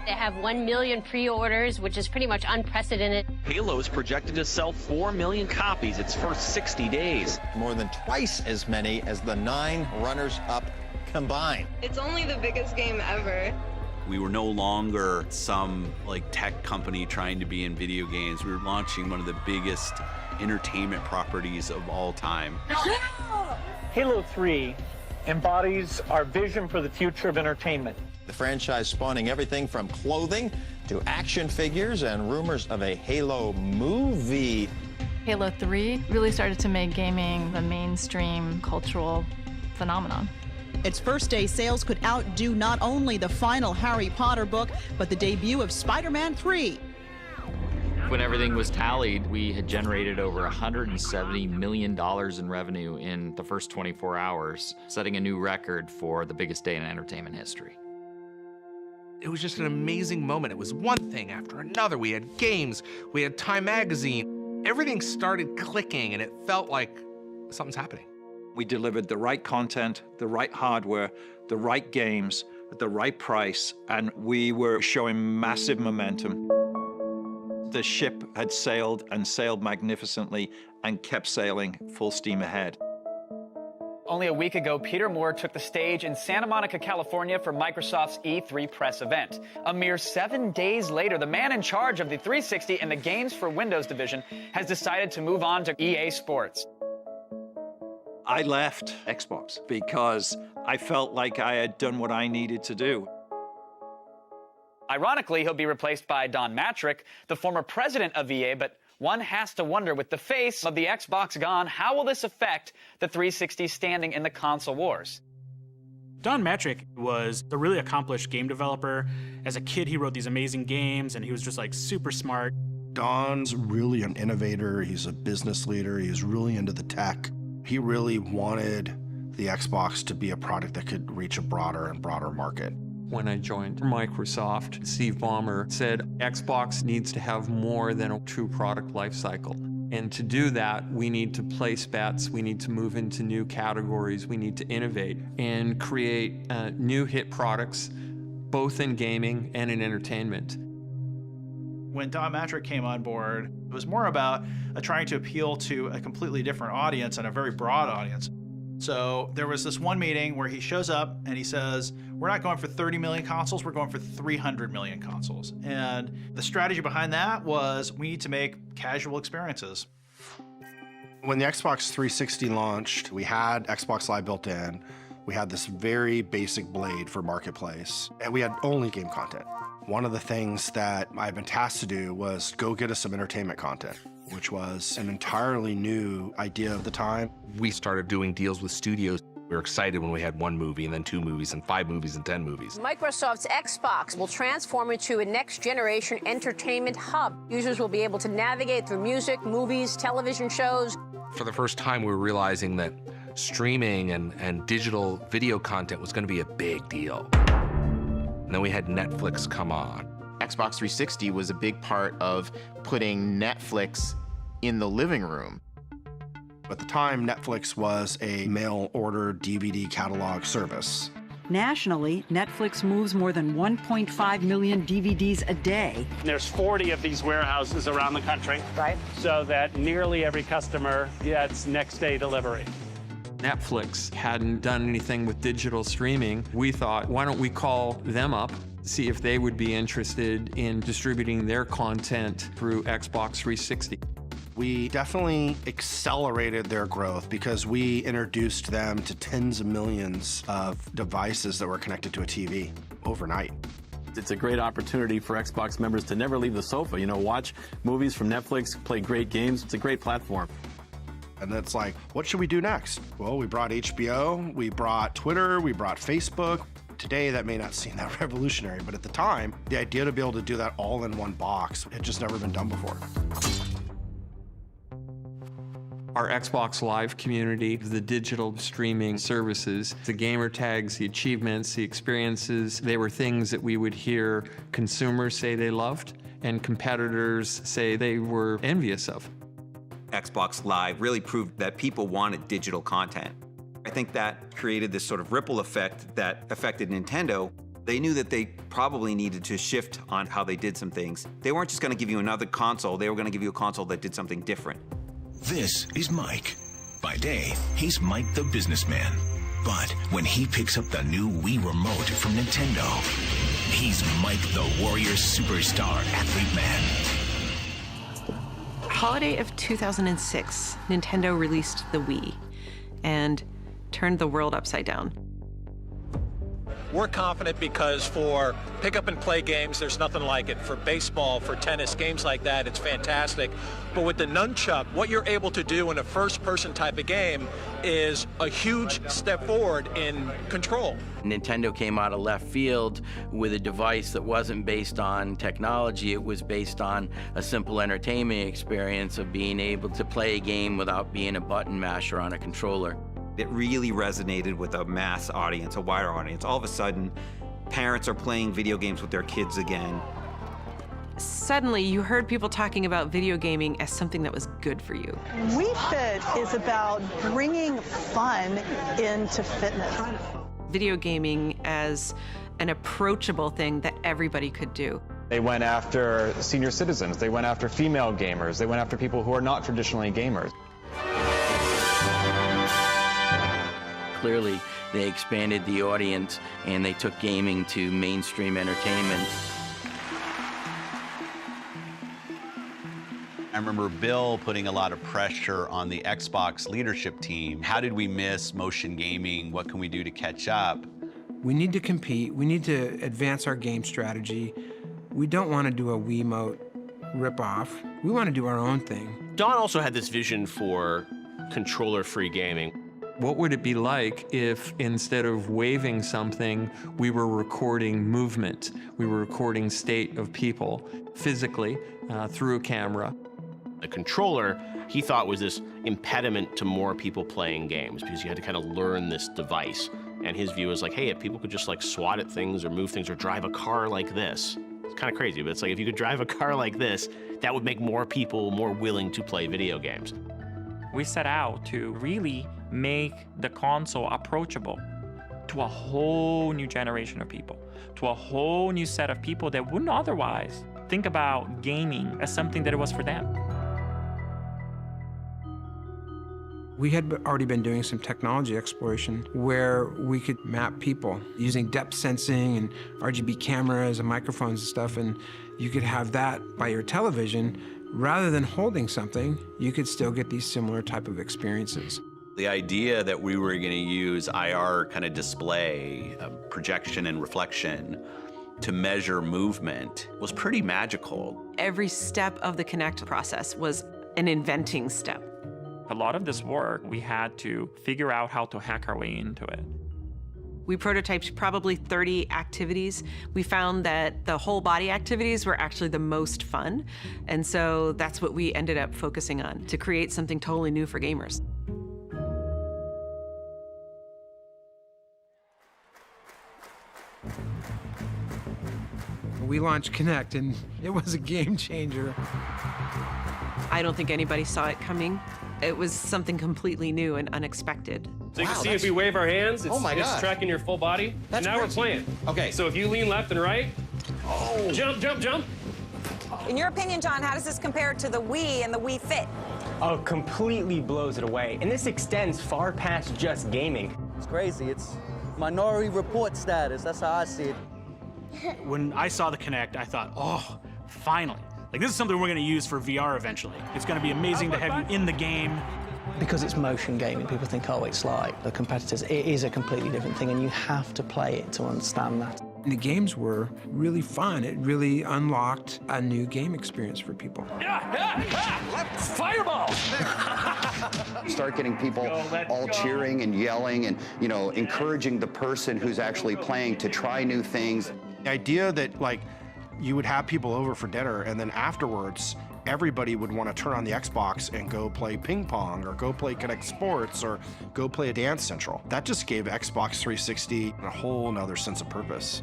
They have 1 million pre-orders, which is pretty much unprecedented. Halo is projected to sell 4 million copies its first 60 days. More than twice as many as the 9 runners-up combined. It's only the biggest game ever. We were no longer some tech company trying to be in video games. We were launching one of the biggest entertainment properties of all time. Halo 3 embodies our vision for the future of entertainment. The franchise spawning everything from clothing to action figures and rumors of a Halo movie. Halo 3 really started to make gaming the mainstream cultural phenomenon. Its first day sales could outdo not only the final Harry Potter book, but the debut of Spider-Man 3. When everything was tallied, we had generated over $170 million in revenue in the first 24 hours, setting a new record for the biggest day in entertainment history. It was just an amazing moment. It was one thing after another. We had games, we had Time Magazine. Everything started clicking, and it felt like something's happening. We delivered the right content, the right hardware, the right games, at the right price, and we were showing massive momentum. The ship had sailed and sailed magnificently and kept sailing full steam ahead. Only a week ago, Peter Moore took the stage in Santa Monica, California for Microsoft's E3 press event. A mere 7 days later, the man in charge of the 360 and the Games for Windows division has decided to move on to EA Sports. I left Xbox because I felt like I had done what I needed to do. Ironically, he'll be replaced by Don Matrick, the former president of EA, but one has to wonder, with the face of the Xbox gone, how will this affect the 360 standing in the console wars? Don Matrick was a really accomplished game developer. As a kid, he wrote these amazing games, and he was just like super smart. Don's really an innovator. He's a business leader. He's really into the tech. He really wanted the Xbox to be a product that could reach a broader and broader market. When I joined Microsoft, Steve Ballmer said Xbox needs to have more than a true product lifecycle. And to do that, we need to place bets, we need to move into new categories, we need to innovate and create new hit products, both in gaming and in entertainment. When Don Matrick came on board, it was more about trying to appeal to a completely different audience and a very broad audience. So there was this one meeting where he shows up and he says, we're not going for 30 million consoles, we're going for 300 million consoles. And the strategy behind that was we need to make casual experiences. When the Xbox 360 launched, we had Xbox Live built in. We had this very basic blade for Marketplace, and we had only game content. One of the things that I've been tasked to do was go get us some entertainment content, which was an entirely new idea of the time. We started doing deals with studios. We were excited when we had 1 movie and then 2 movies and 5 movies and 10 movies. Microsoft's Xbox will transform into a next-generation entertainment hub. Users will be able to navigate through music, movies, television shows. For the first time, we were realizing that streaming and digital video content was going to be a big deal. And then we had Netflix come on. Xbox 360 was a big part of putting Netflix in the living room. At the time, Netflix was a mail-order DVD catalog service. Nationally, Netflix moves more than 1.5 million DVDs a day. There's 40 of these warehouses around the country. Right. So that nearly every customer gets next-day delivery. Netflix hadn't done anything with digital streaming. We thought, why don't we call them up, see if they would be interested in distributing their content through Xbox 360. We definitely accelerated their growth because we introduced them to tens of millions of devices that were connected to a TV overnight. It's a great opportunity for Xbox members to never leave the sofa. You know, watch movies from Netflix, play great games. It's a great platform. And it's like, what should we do next? Well, we brought HBO, we brought Twitter, we brought Facebook. Today, that may not seem that revolutionary, but at the time, the idea to be able to do that all in one box had just never been done before. Our Xbox Live community, the digital streaming services, the gamer tags, the achievements, the experiences, they were things that we would hear consumers say they loved and competitors say they were envious of. Xbox Live really proved that people wanted digital content. I think that created this sort of ripple effect that affected Nintendo. They knew that they probably needed to shift on how they did some things. They weren't just going to give you another console, they were going to give you a console that did something different. This is Mike. By day, he's Mike the businessman. But when he picks up the new Wii Remote from Nintendo, he's Mike the warrior superstar athlete man. Holiday of 2006, Nintendo released the Wii. And turned the world upside down. We're confident because for pick up and play games, there's nothing like it. For baseball, for tennis, games like that, it's fantastic. But with the nunchuck, what you're able to do in a first-person type of game is a huge step forward in control. Nintendo came out of left field with a device that wasn't based on technology. It was based on a simple entertainment experience of being able to play a game without being a button masher on a controller. It really resonated with a mass audience, a wider audience. All of a sudden, parents are playing video games with their kids again. Suddenly, you heard people talking about video gaming as something that was good for you. We Fit is about bringing fun into fitness. Video gaming as an approachable thing that everybody could do. They went after senior citizens, they went after female gamers, they went after people who are not traditionally gamers. Clearly, they expanded the audience and they took gaming to mainstream entertainment. I remember Bill putting a lot of pressure on the Xbox leadership team. How did we miss motion gaming? What can we do to catch up? We need to compete. We need to advance our game strategy. We don't want to do a Wiimote ripoff. We want to do our own thing. Don also had this vision for controller-free gaming. What would it be like if instead of waving something, we were recording movement? We were recording state of people physically through a camera. The controller, he thought, was this impediment to more people playing games because you had to kind of learn this device. And his view was like, hey, if people could just like swat at things or move things or drive a car like this. It's kind of crazy, but it's like if you could drive a car like this, that would make more people more willing to play video games. We set out to really make the console approachable to a whole new generation of people, to a whole new set of people that wouldn't otherwise think about gaming as something that it was for them. We had already been doing some technology exploration where we could map people using depth sensing and RGB cameras and microphones and stuff, and you could have that by your television. Rather than holding something, you could still get these similar type of experiences. The idea that we were going to use IR kind of display, projection and reflection to measure movement was pretty magical. Every step of the Kinect process was an inventing step. A lot of this work, we had to figure out how to hack our way into it. We prototyped probably 30 activities. We found that the whole body activities were actually the most fun. And so that's what we ended up focusing on, to create something totally new for gamers. We launched Kinect and it was a game changer. I don't think anybody saw it coming. It was something completely new and unexpected. So you can see if we wave our hands, it's tracking your full body. That's and now crazy. we're playing. Okay. So if you lean left and right, jump, jump, jump. In your opinion, John, how does this compare to the Wii and the Wii Fit? Oh, completely blows it away. And this extends far past just gaming. It's crazy. It's minority report status. That's how I see it. When I saw the Kinect, I thought, oh, finally. Like, this is something we're going to use for VR eventually. It's going to be amazing to have you in the game. Because it's motion gaming, people think, oh, it's like the competitors. It is a completely different thing, and you have to play it to understand that. The games were really fun. It really unlocked a new game experience for people. Fireball! Start getting people all cheering and yelling and, you know, encouraging the person who's actually playing to try new things. The idea that, like, you would have people over for dinner and then afterwards, everybody would want to turn on the Xbox and go play ping pong or go play Kinect Sports or go play a Dance Central. That just gave Xbox 360 a whole nother sense of purpose.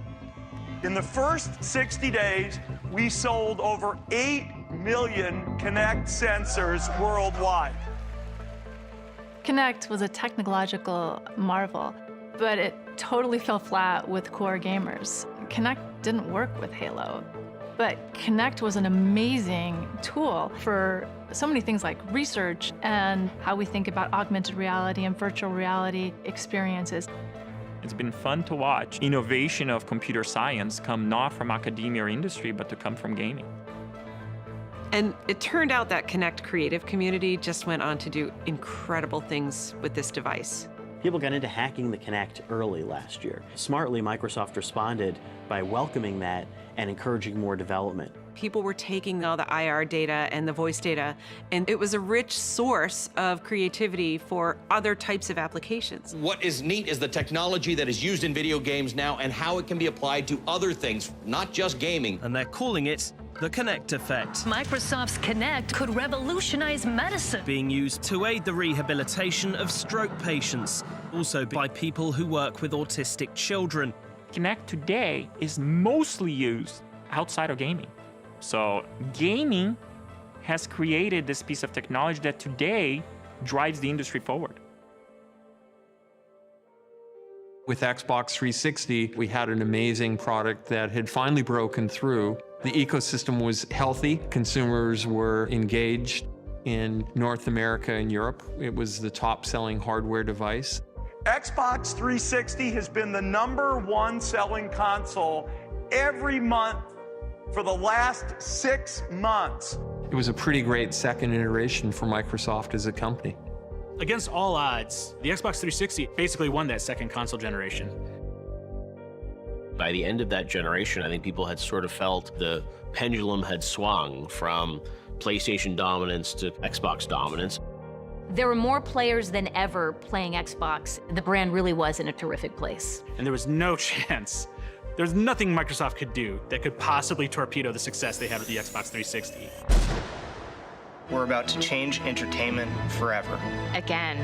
In the first 60 days, we sold over 8 million Kinect sensors worldwide. Kinect was a technological marvel, but it totally fell flat with core gamers. Kinect didn't work with Halo, but Kinect was an amazing tool for so many things like research and how we think about augmented reality and virtual reality experiences. It's been fun to watch innovation of computer science come not from academia or industry, but to come from gaming. And it turned out that Kinect creative community just went on to do incredible things with this device. People got into hacking the Kinect early last year. Smartly, Microsoft responded by welcoming that and encouraging more development. People were taking all the IR data and the voice data, and it was a rich source of creativity for other types of applications. What is neat is the technology that is used in video games now and how it can be applied to other things, not just gaming. And they're calling it the Kinect effect. Microsoft's Kinect could revolutionize medicine. Being used to aid the rehabilitation of stroke patients, also by people who work with autistic children. Kinect today is mostly used outside of gaming. So gaming has created this piece of technology that today drives the industry forward. With Xbox 360, we had an amazing product that had finally broken through. The ecosystem was healthy. Consumers were engaged. In North America and Europe, it was the top-selling hardware device. Xbox 360 has been the #1 selling console every month for the last 6 months. It was a pretty great second iteration for Microsoft as a company. Against all odds, the Xbox 360 basically won that second console generation. By the end of that generation, I think people had sort of felt the pendulum had swung from PlayStation dominance to Xbox dominance. There were more players than ever playing Xbox. The brand really was in a terrific place. And there was no chance. There's nothing Microsoft could do that could possibly torpedo the success they had with the Xbox 360. We're about to change entertainment forever. Again.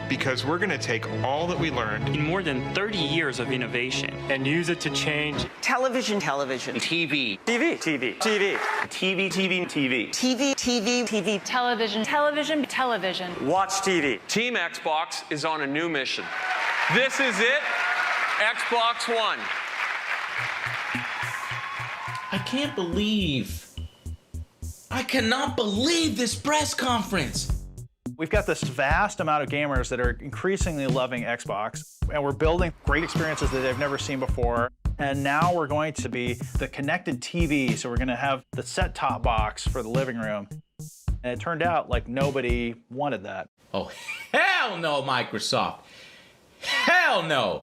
Because we're going to take all that we learned in more than 30 years of innovation and use it to change television, TV, TV, TV, TV, TV, TV, TV, TV, TV, TV, television, television, television. Watch TV. Team Xbox is on a new mission. This is it, Xbox One. I cannot believe this press conference. We've got this vast amount of gamers that are increasingly loving Xbox, and we're building great experiences that they've never seen before. And now we're going to be the connected TV, so we're going to have the set-top box for the living room. And it turned out like nobody wanted that. Oh, hell no, Microsoft. Hell no.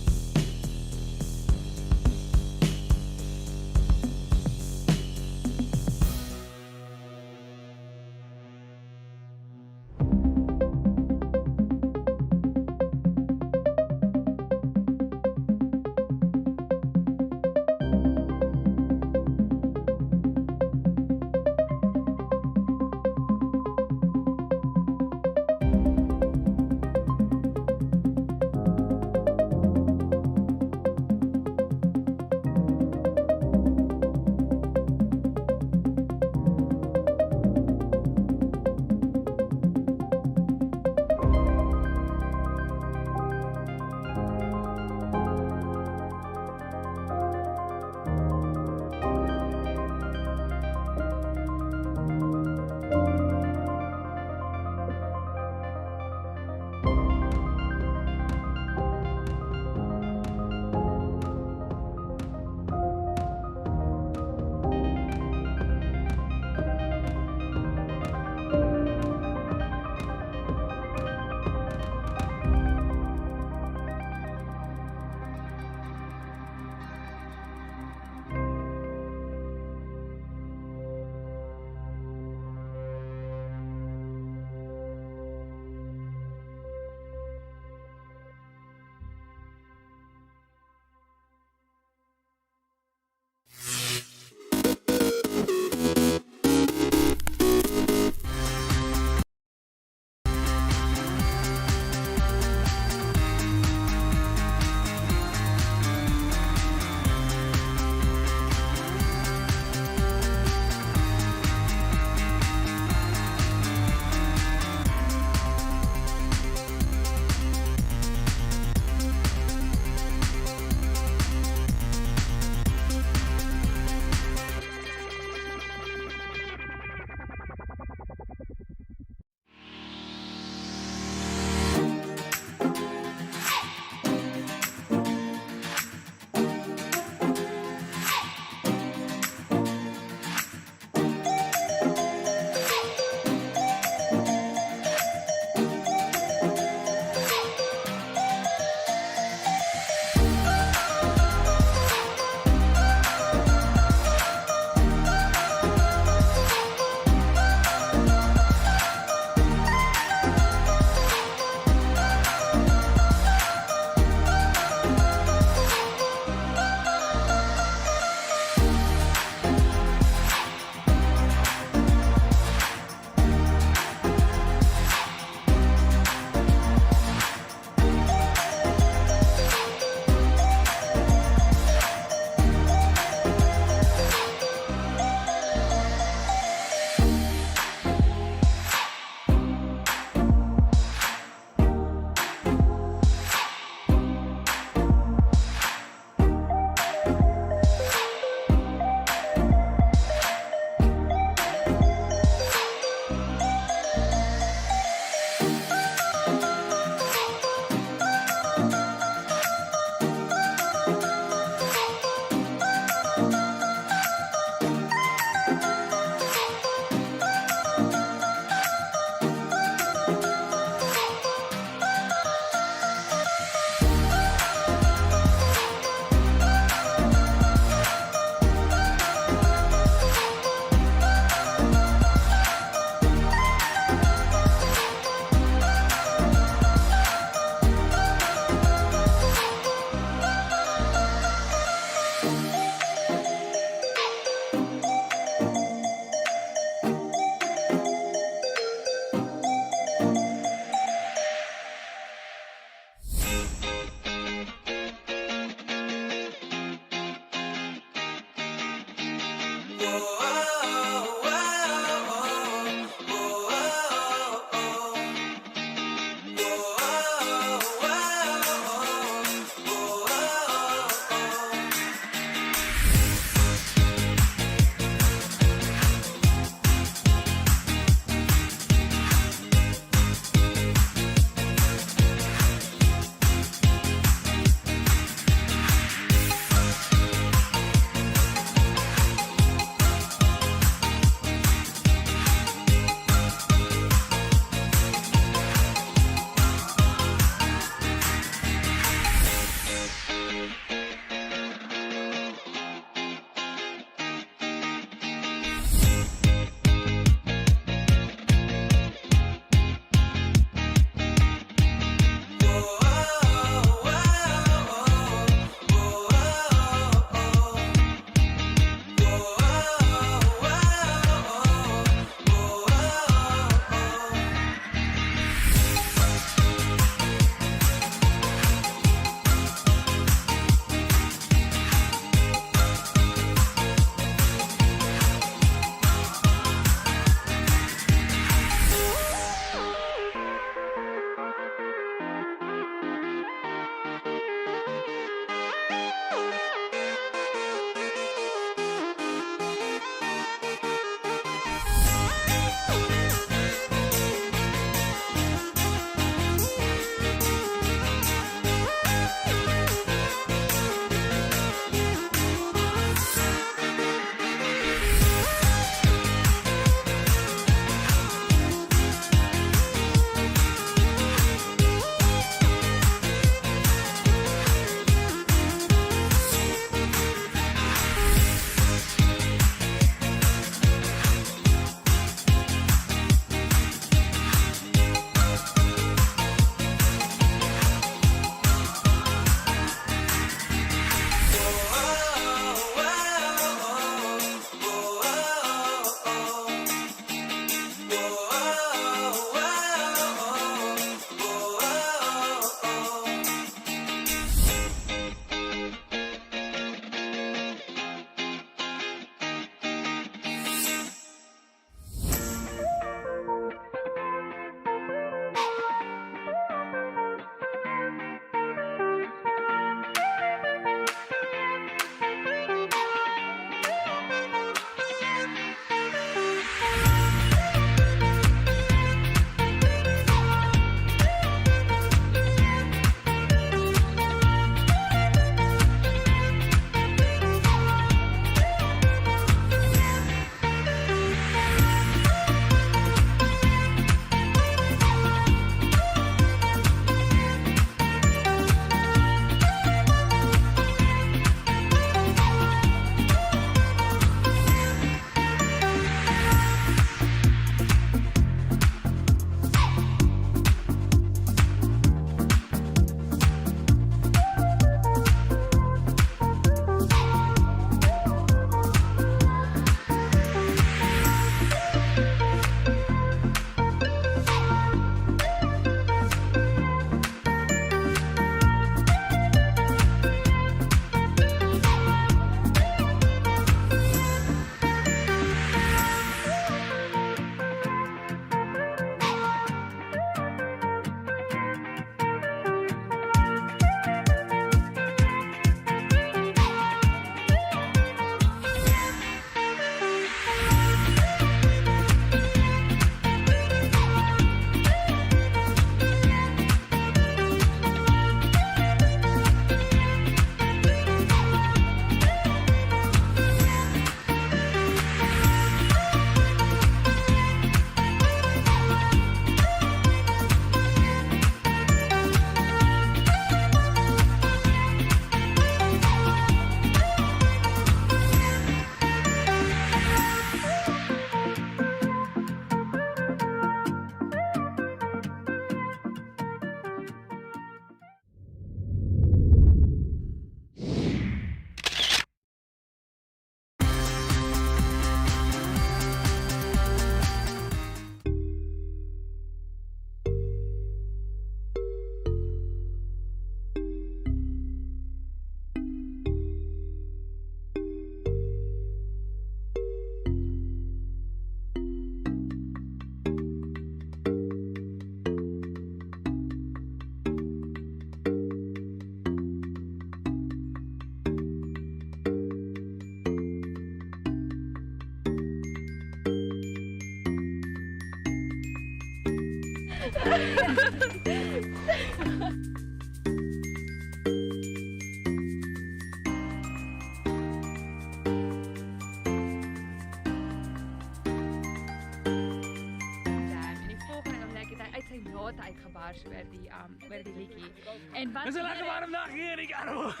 Dat is een lekker warm dag hier, ik ga nog.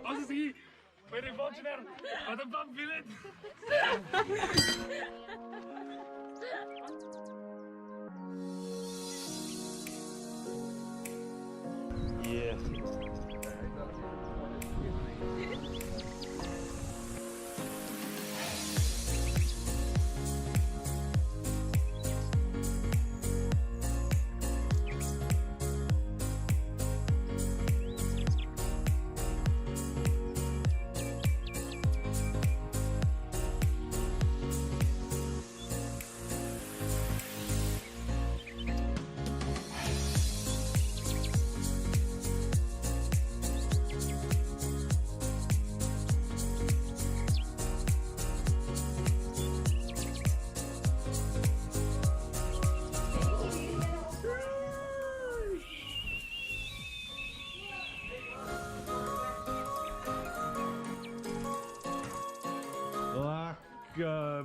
Als het hier, ben ik Botschwer, wat een pamphlet. Yeah.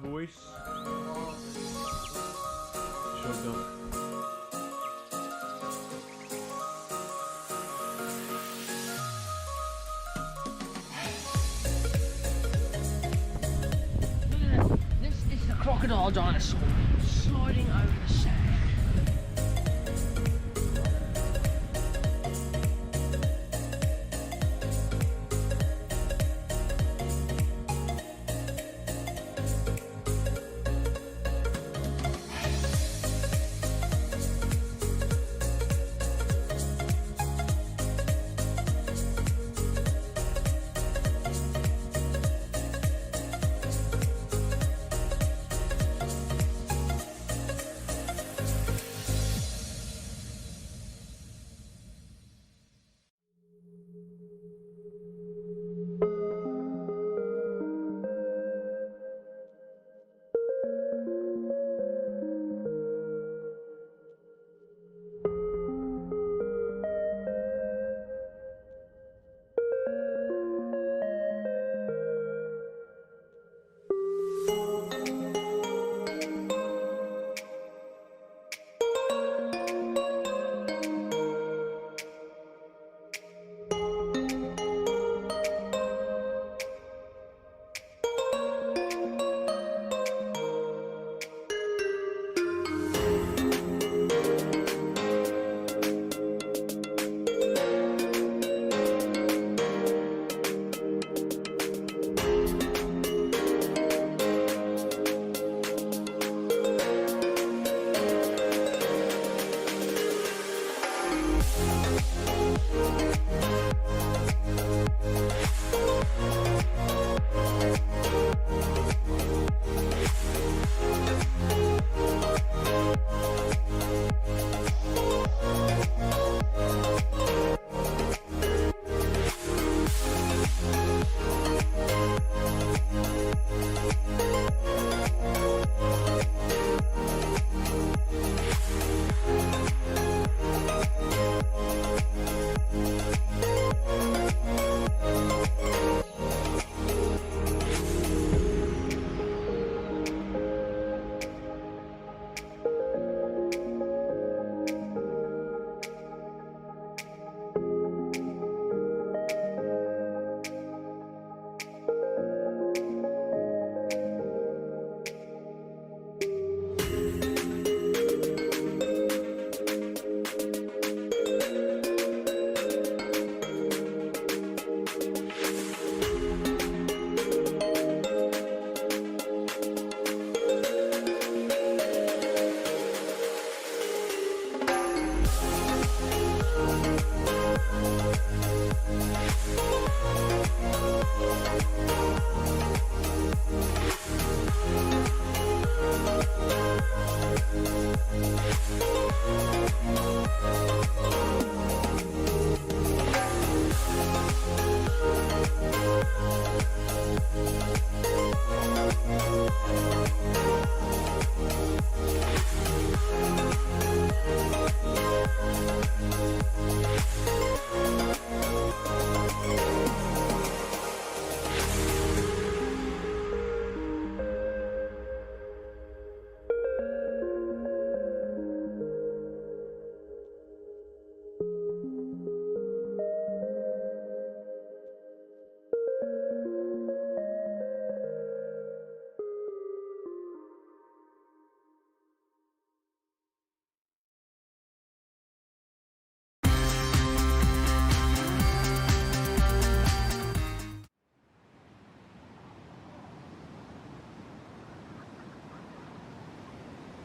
Boys. Shotgun. This is the crocodile dinosaur sliding over the sand.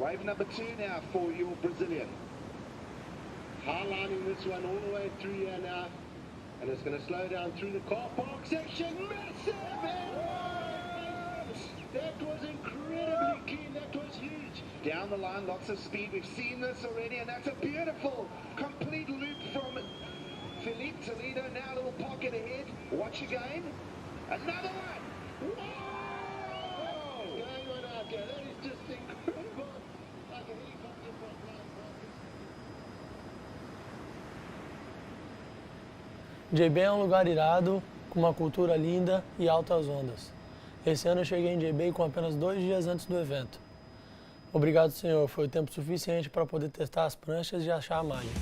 Wave number 2 now for your Brazilian. Highlining this one all the way through here now. And it's going to slow down through the car park section. Massive! That was incredibly clean. That was huge. Down the line, lots of speed. We've seen this already, and that's a beautiful, complete loop from Felipe Toledo. Now a little pocket ahead. Watch again. Another one. Whoa! Going right out there. That is just incredible. Like a helicopter from JBay é um lugar irado, com uma cultura linda e altas ondas. Esse ano eu cheguei em JBay com apenas 2 dias antes do evento. Obrigado, senhor. Foi o tempo suficiente para poder testar as pranchas e achar a mágica.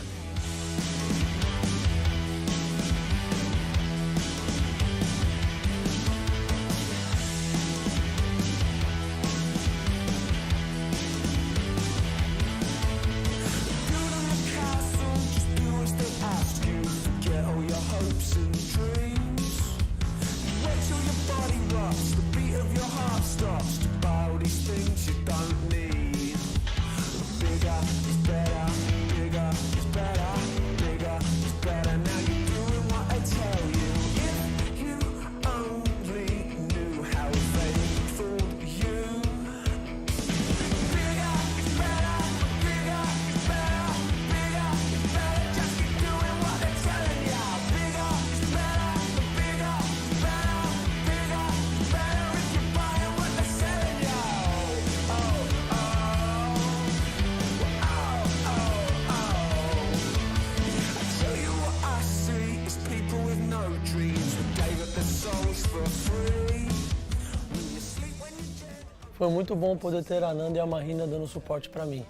Foi muito bom poder ter a Nanda e a Marina dando suporte para mim.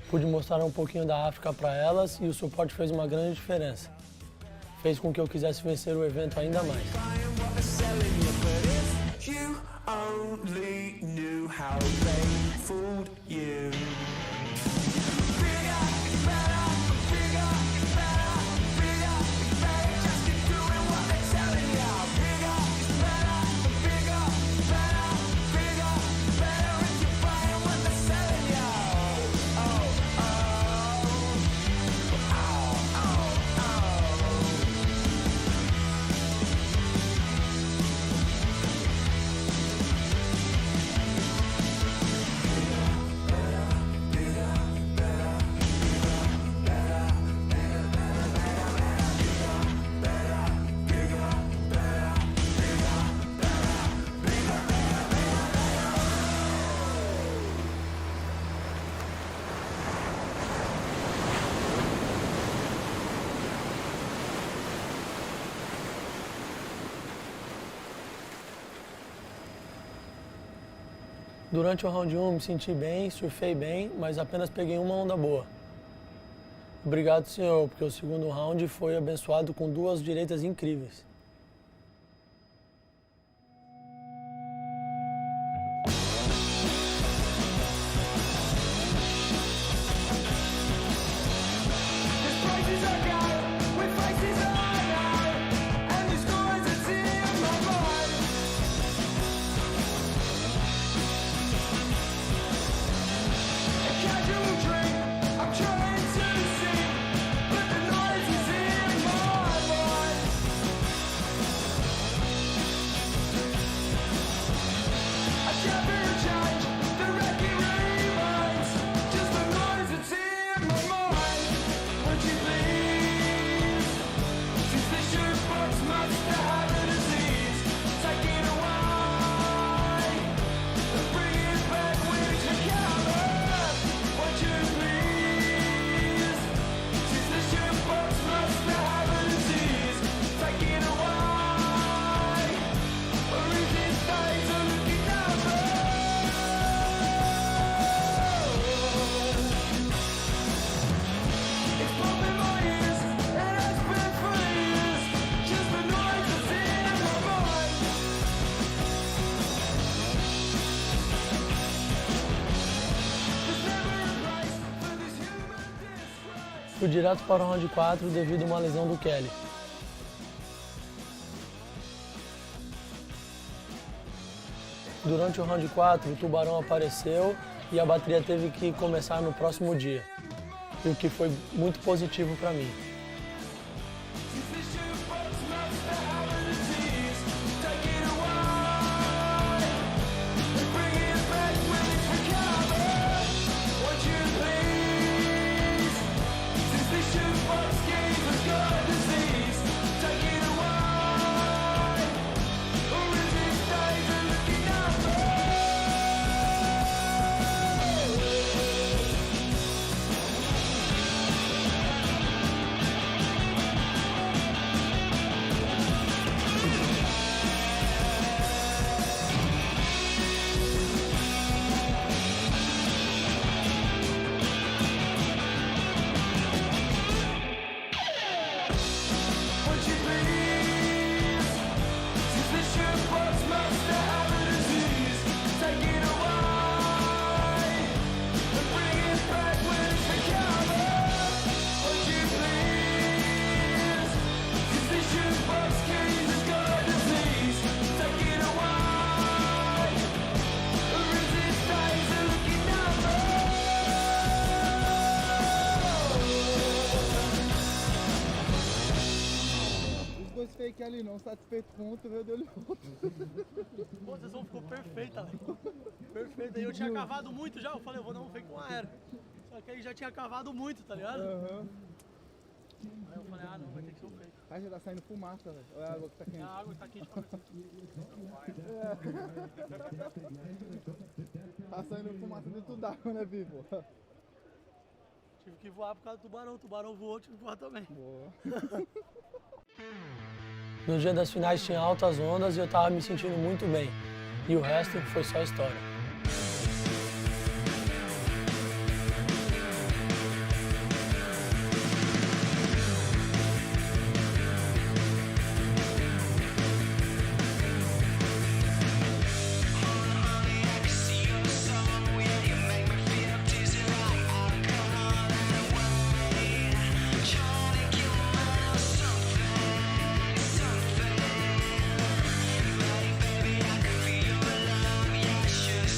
Pude mostrar um pouquinho da África para elas e o suporte fez uma grande diferença. Fez com que eu quisesse vencer o evento ainda mais. Durante o round 1 me senti bem, surfei bem, mas apenas peguei uma onda boa. Obrigado, senhor, porque o segundo round foi abençoado com 2 direitas incríveis. Fui direto para o round 4 devido a uma lesão do Kelly. Durante o round 4, o tubarão apareceu e a bateria teve que começar no próximo dia, e o que foi muito positivo para mim. Fake ali não, satisfeito com um, tu veio dele outro. Pô, a sessão ficou perfeita, velho. Perfeita. E eu tinha cavado muito já, eu falei, eu vou dar um fake com aero. Só que aí já tinha cavado muito, tá ligado? Uhum. Aí eu falei, ah não, vai ter que ser um fake. Aí já tá saindo fumaça, velho. Olha a água que tá quente. A água tá quente pra cá. Tá saindo fumaça dentro d'água, né, Vivo? Tive que voar por causa do tubarão. O tubarão voou, tive que voar também. Boa. No dia das finais tinha altas ondas e eu tava me sentindo muito bem. E o resto foi só história. Just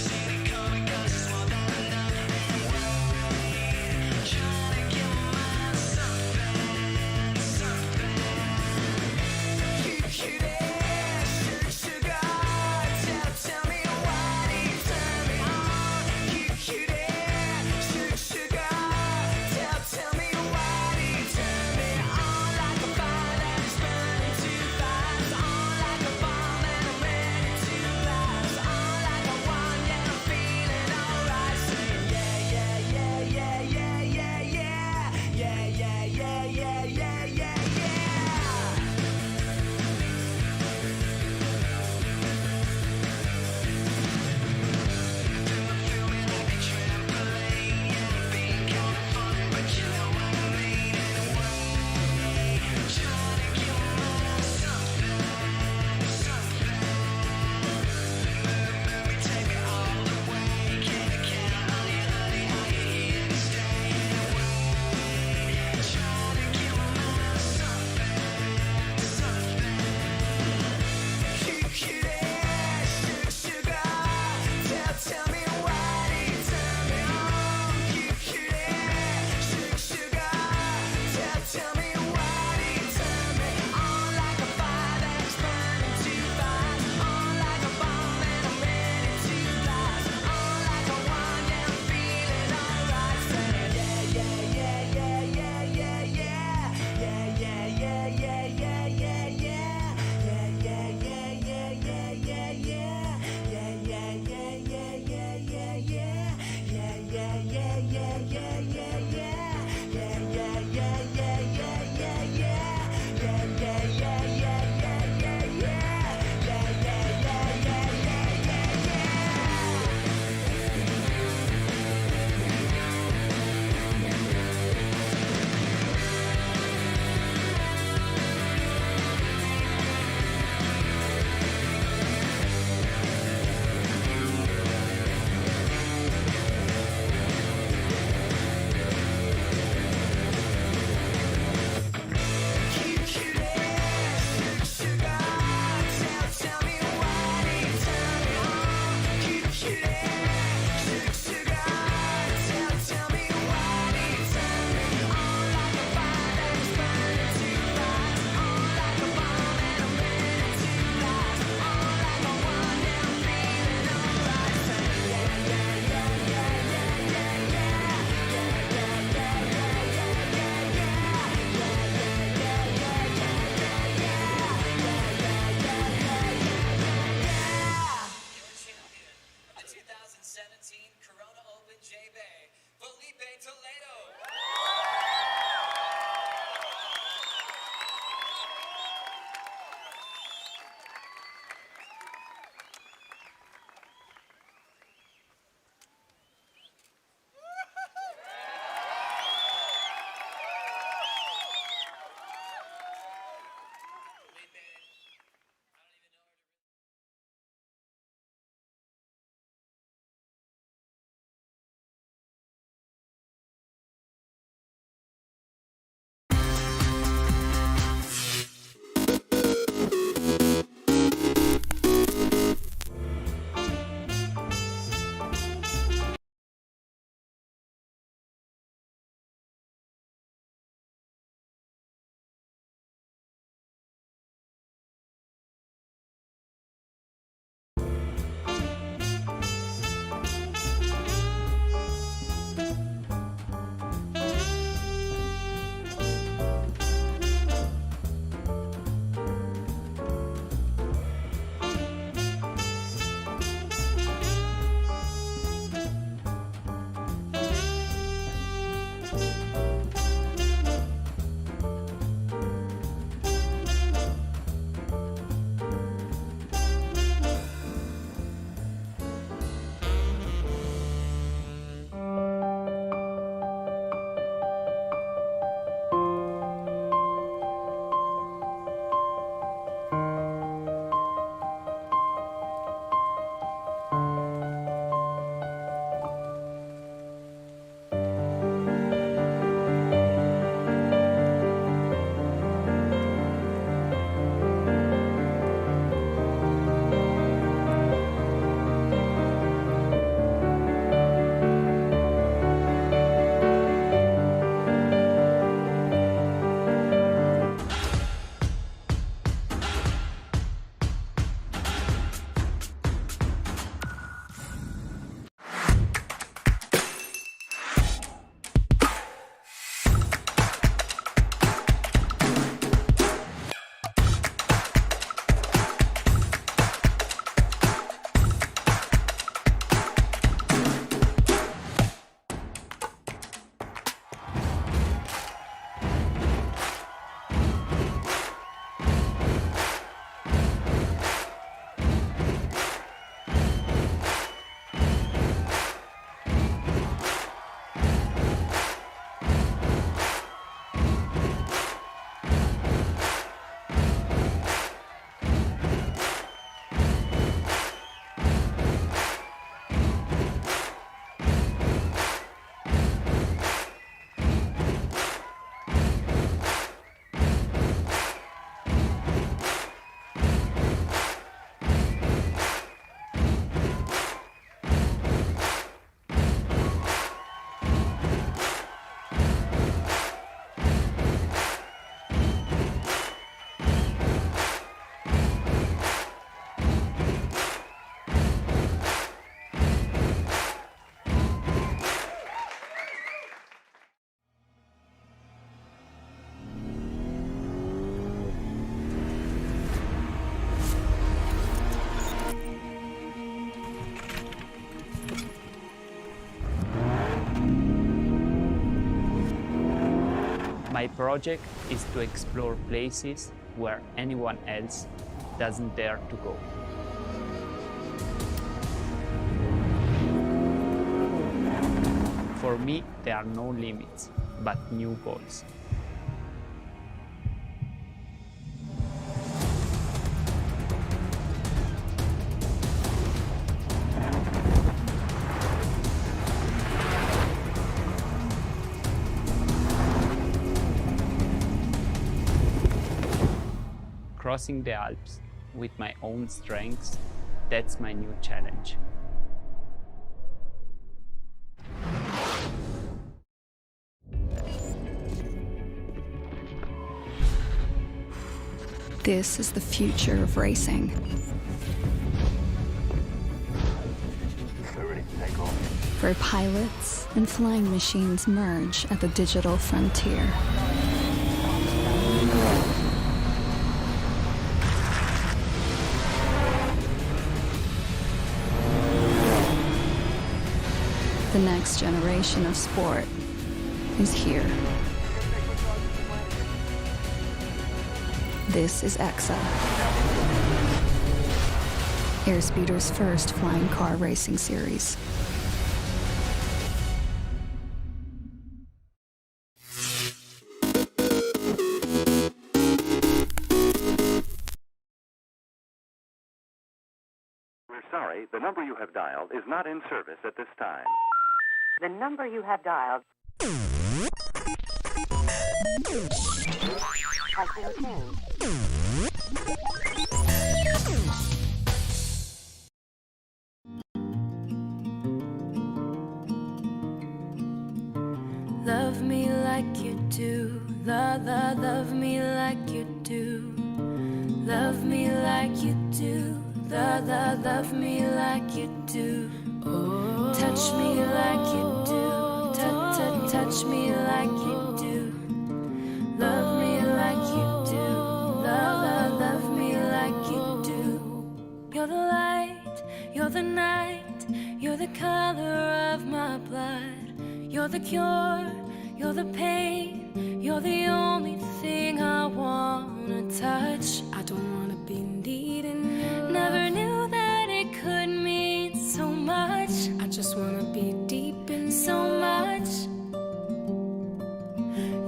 My project is to explore places where anyone else doesn't dare to go. For me, there are no limits, but new goals. Crossing the Alps with my own strengths, that's my new challenge. This is the future of racing. Where pilots and flying machines merge at the digital frontier. The next generation of sport is here. This is EXA, Airspeeder's first flying car racing series. We're sorry, the number you have dialed is not in service at this time. The number you have dialed has been changed. Love me like you do, love me like you do. Love me like you do, love me like you do. Touch me like you do, touch me like you do. Love me like you do, love me like you do. You're the light, you're the night, you're the color of my blood. You're the cure, you're the pain, you're the only thing I wanna touch. I don't wanna be needing you. Never knew that it could mean so much. I just wanna be deep in so much.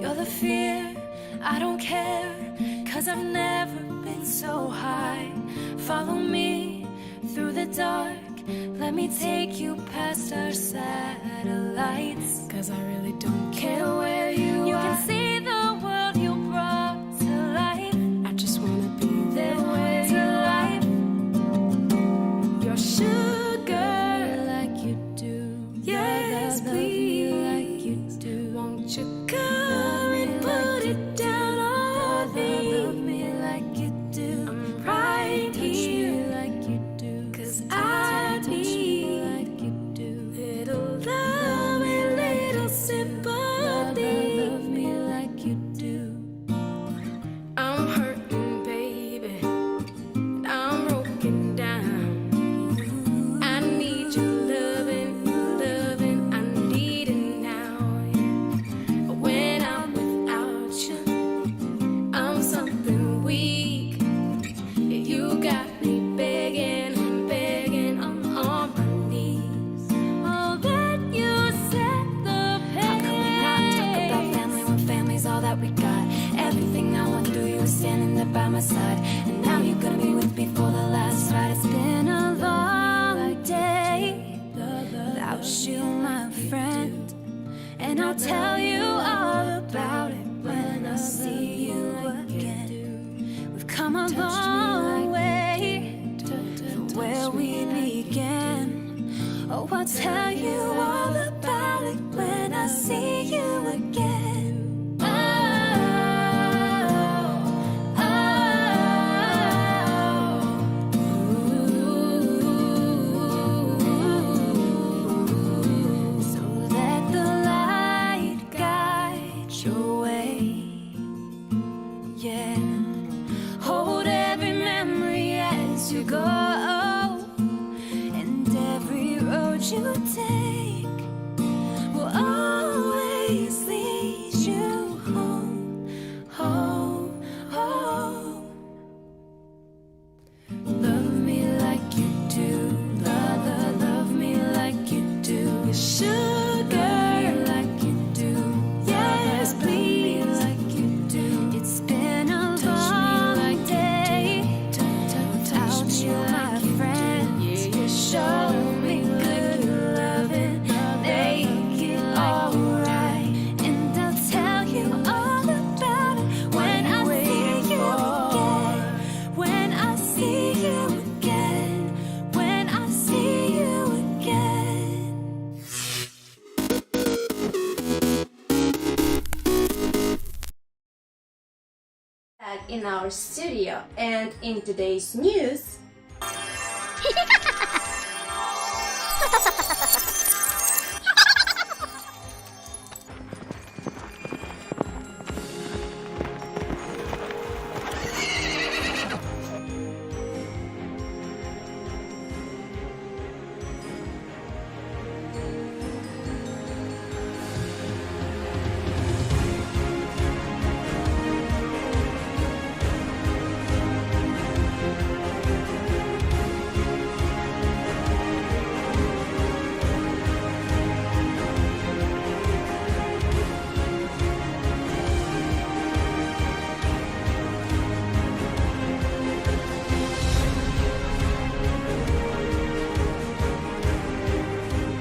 You're the fear, I don't care, 'cause I've never been so high. Follow me through the dark, let me take you past our satellites. 'Cause I really don't care where you are. You can see the world you brought to life. I just wanna be there where you life. Your sugar like you do. Yes, please, like you do. Won't you come and put it down on me? Love me like you do. I'm right here like you do. 'Cause I need like you do. Little love and little sympathy. Love me like you do. I'm hurting, baby. I'm broken down. I need your loving, I need it now. When I'm without you, I'm something weak. You got me begging, I'm on my knees. Oh, that you set the pace. How can we not talk about family when family's all that we got? Everything I went through, you were standing there by my side. And now you're gonna be with me for the last ride. It's been a long day without you, my friend. And I'll tell you all about it when I see you again. We've come a long way from where we began. Oh, I'll tell you all about it when I see you again. So let the light guide your way. Yeah. Hold every memory as you go, and every road you take will always lead in our studio, and in today's news,